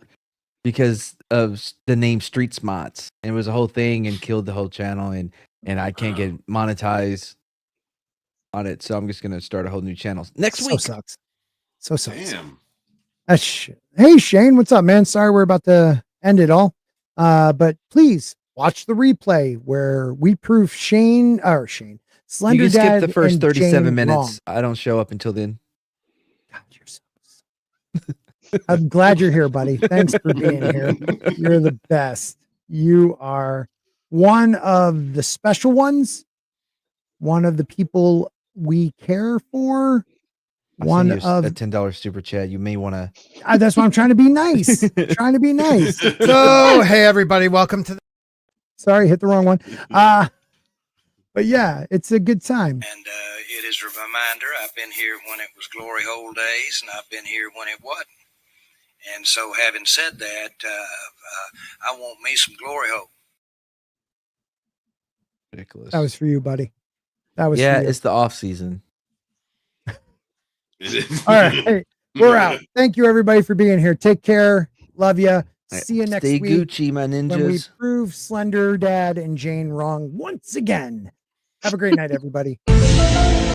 because of the name Street Smots. It was a whole thing and killed the whole channel, and I can't get monetized on it. So I'm just gonna start a whole new channel next week. Sucks. So sucks. Damn. That's shit. Hey Shane, what's up, man? Sorry we're about to end it all. But please watch the replay where we prove Slender You can skip Dad the first and 37 Jane minutes. wrong. I don't show up until then. God, you're so I'm glad you're here, buddy. Thanks for being here. You're the best. You are one of the special ones, one of the people we care for. I One sent you of a $10 super chat. You may want to. that's why I'm trying to be nice. Trying to be nice. So, hey everybody, welcome to sorry, hit the wrong one. But yeah, it's a good time. And it is a reminder, I've been here when it was glory hole days, and I've been here when it wasn't. And so having said that, I want me some glory hole. Ridiculous. That was for you, buddy. That was Yeah, for you. it's the off season. All right. Hey, we're out. Thank you everybody for being here. Take care. Love you. See you next Stay week. Gucci, my When we ninjas. prove Slender Dad and Jane wrong once again. Have a great night, everybody.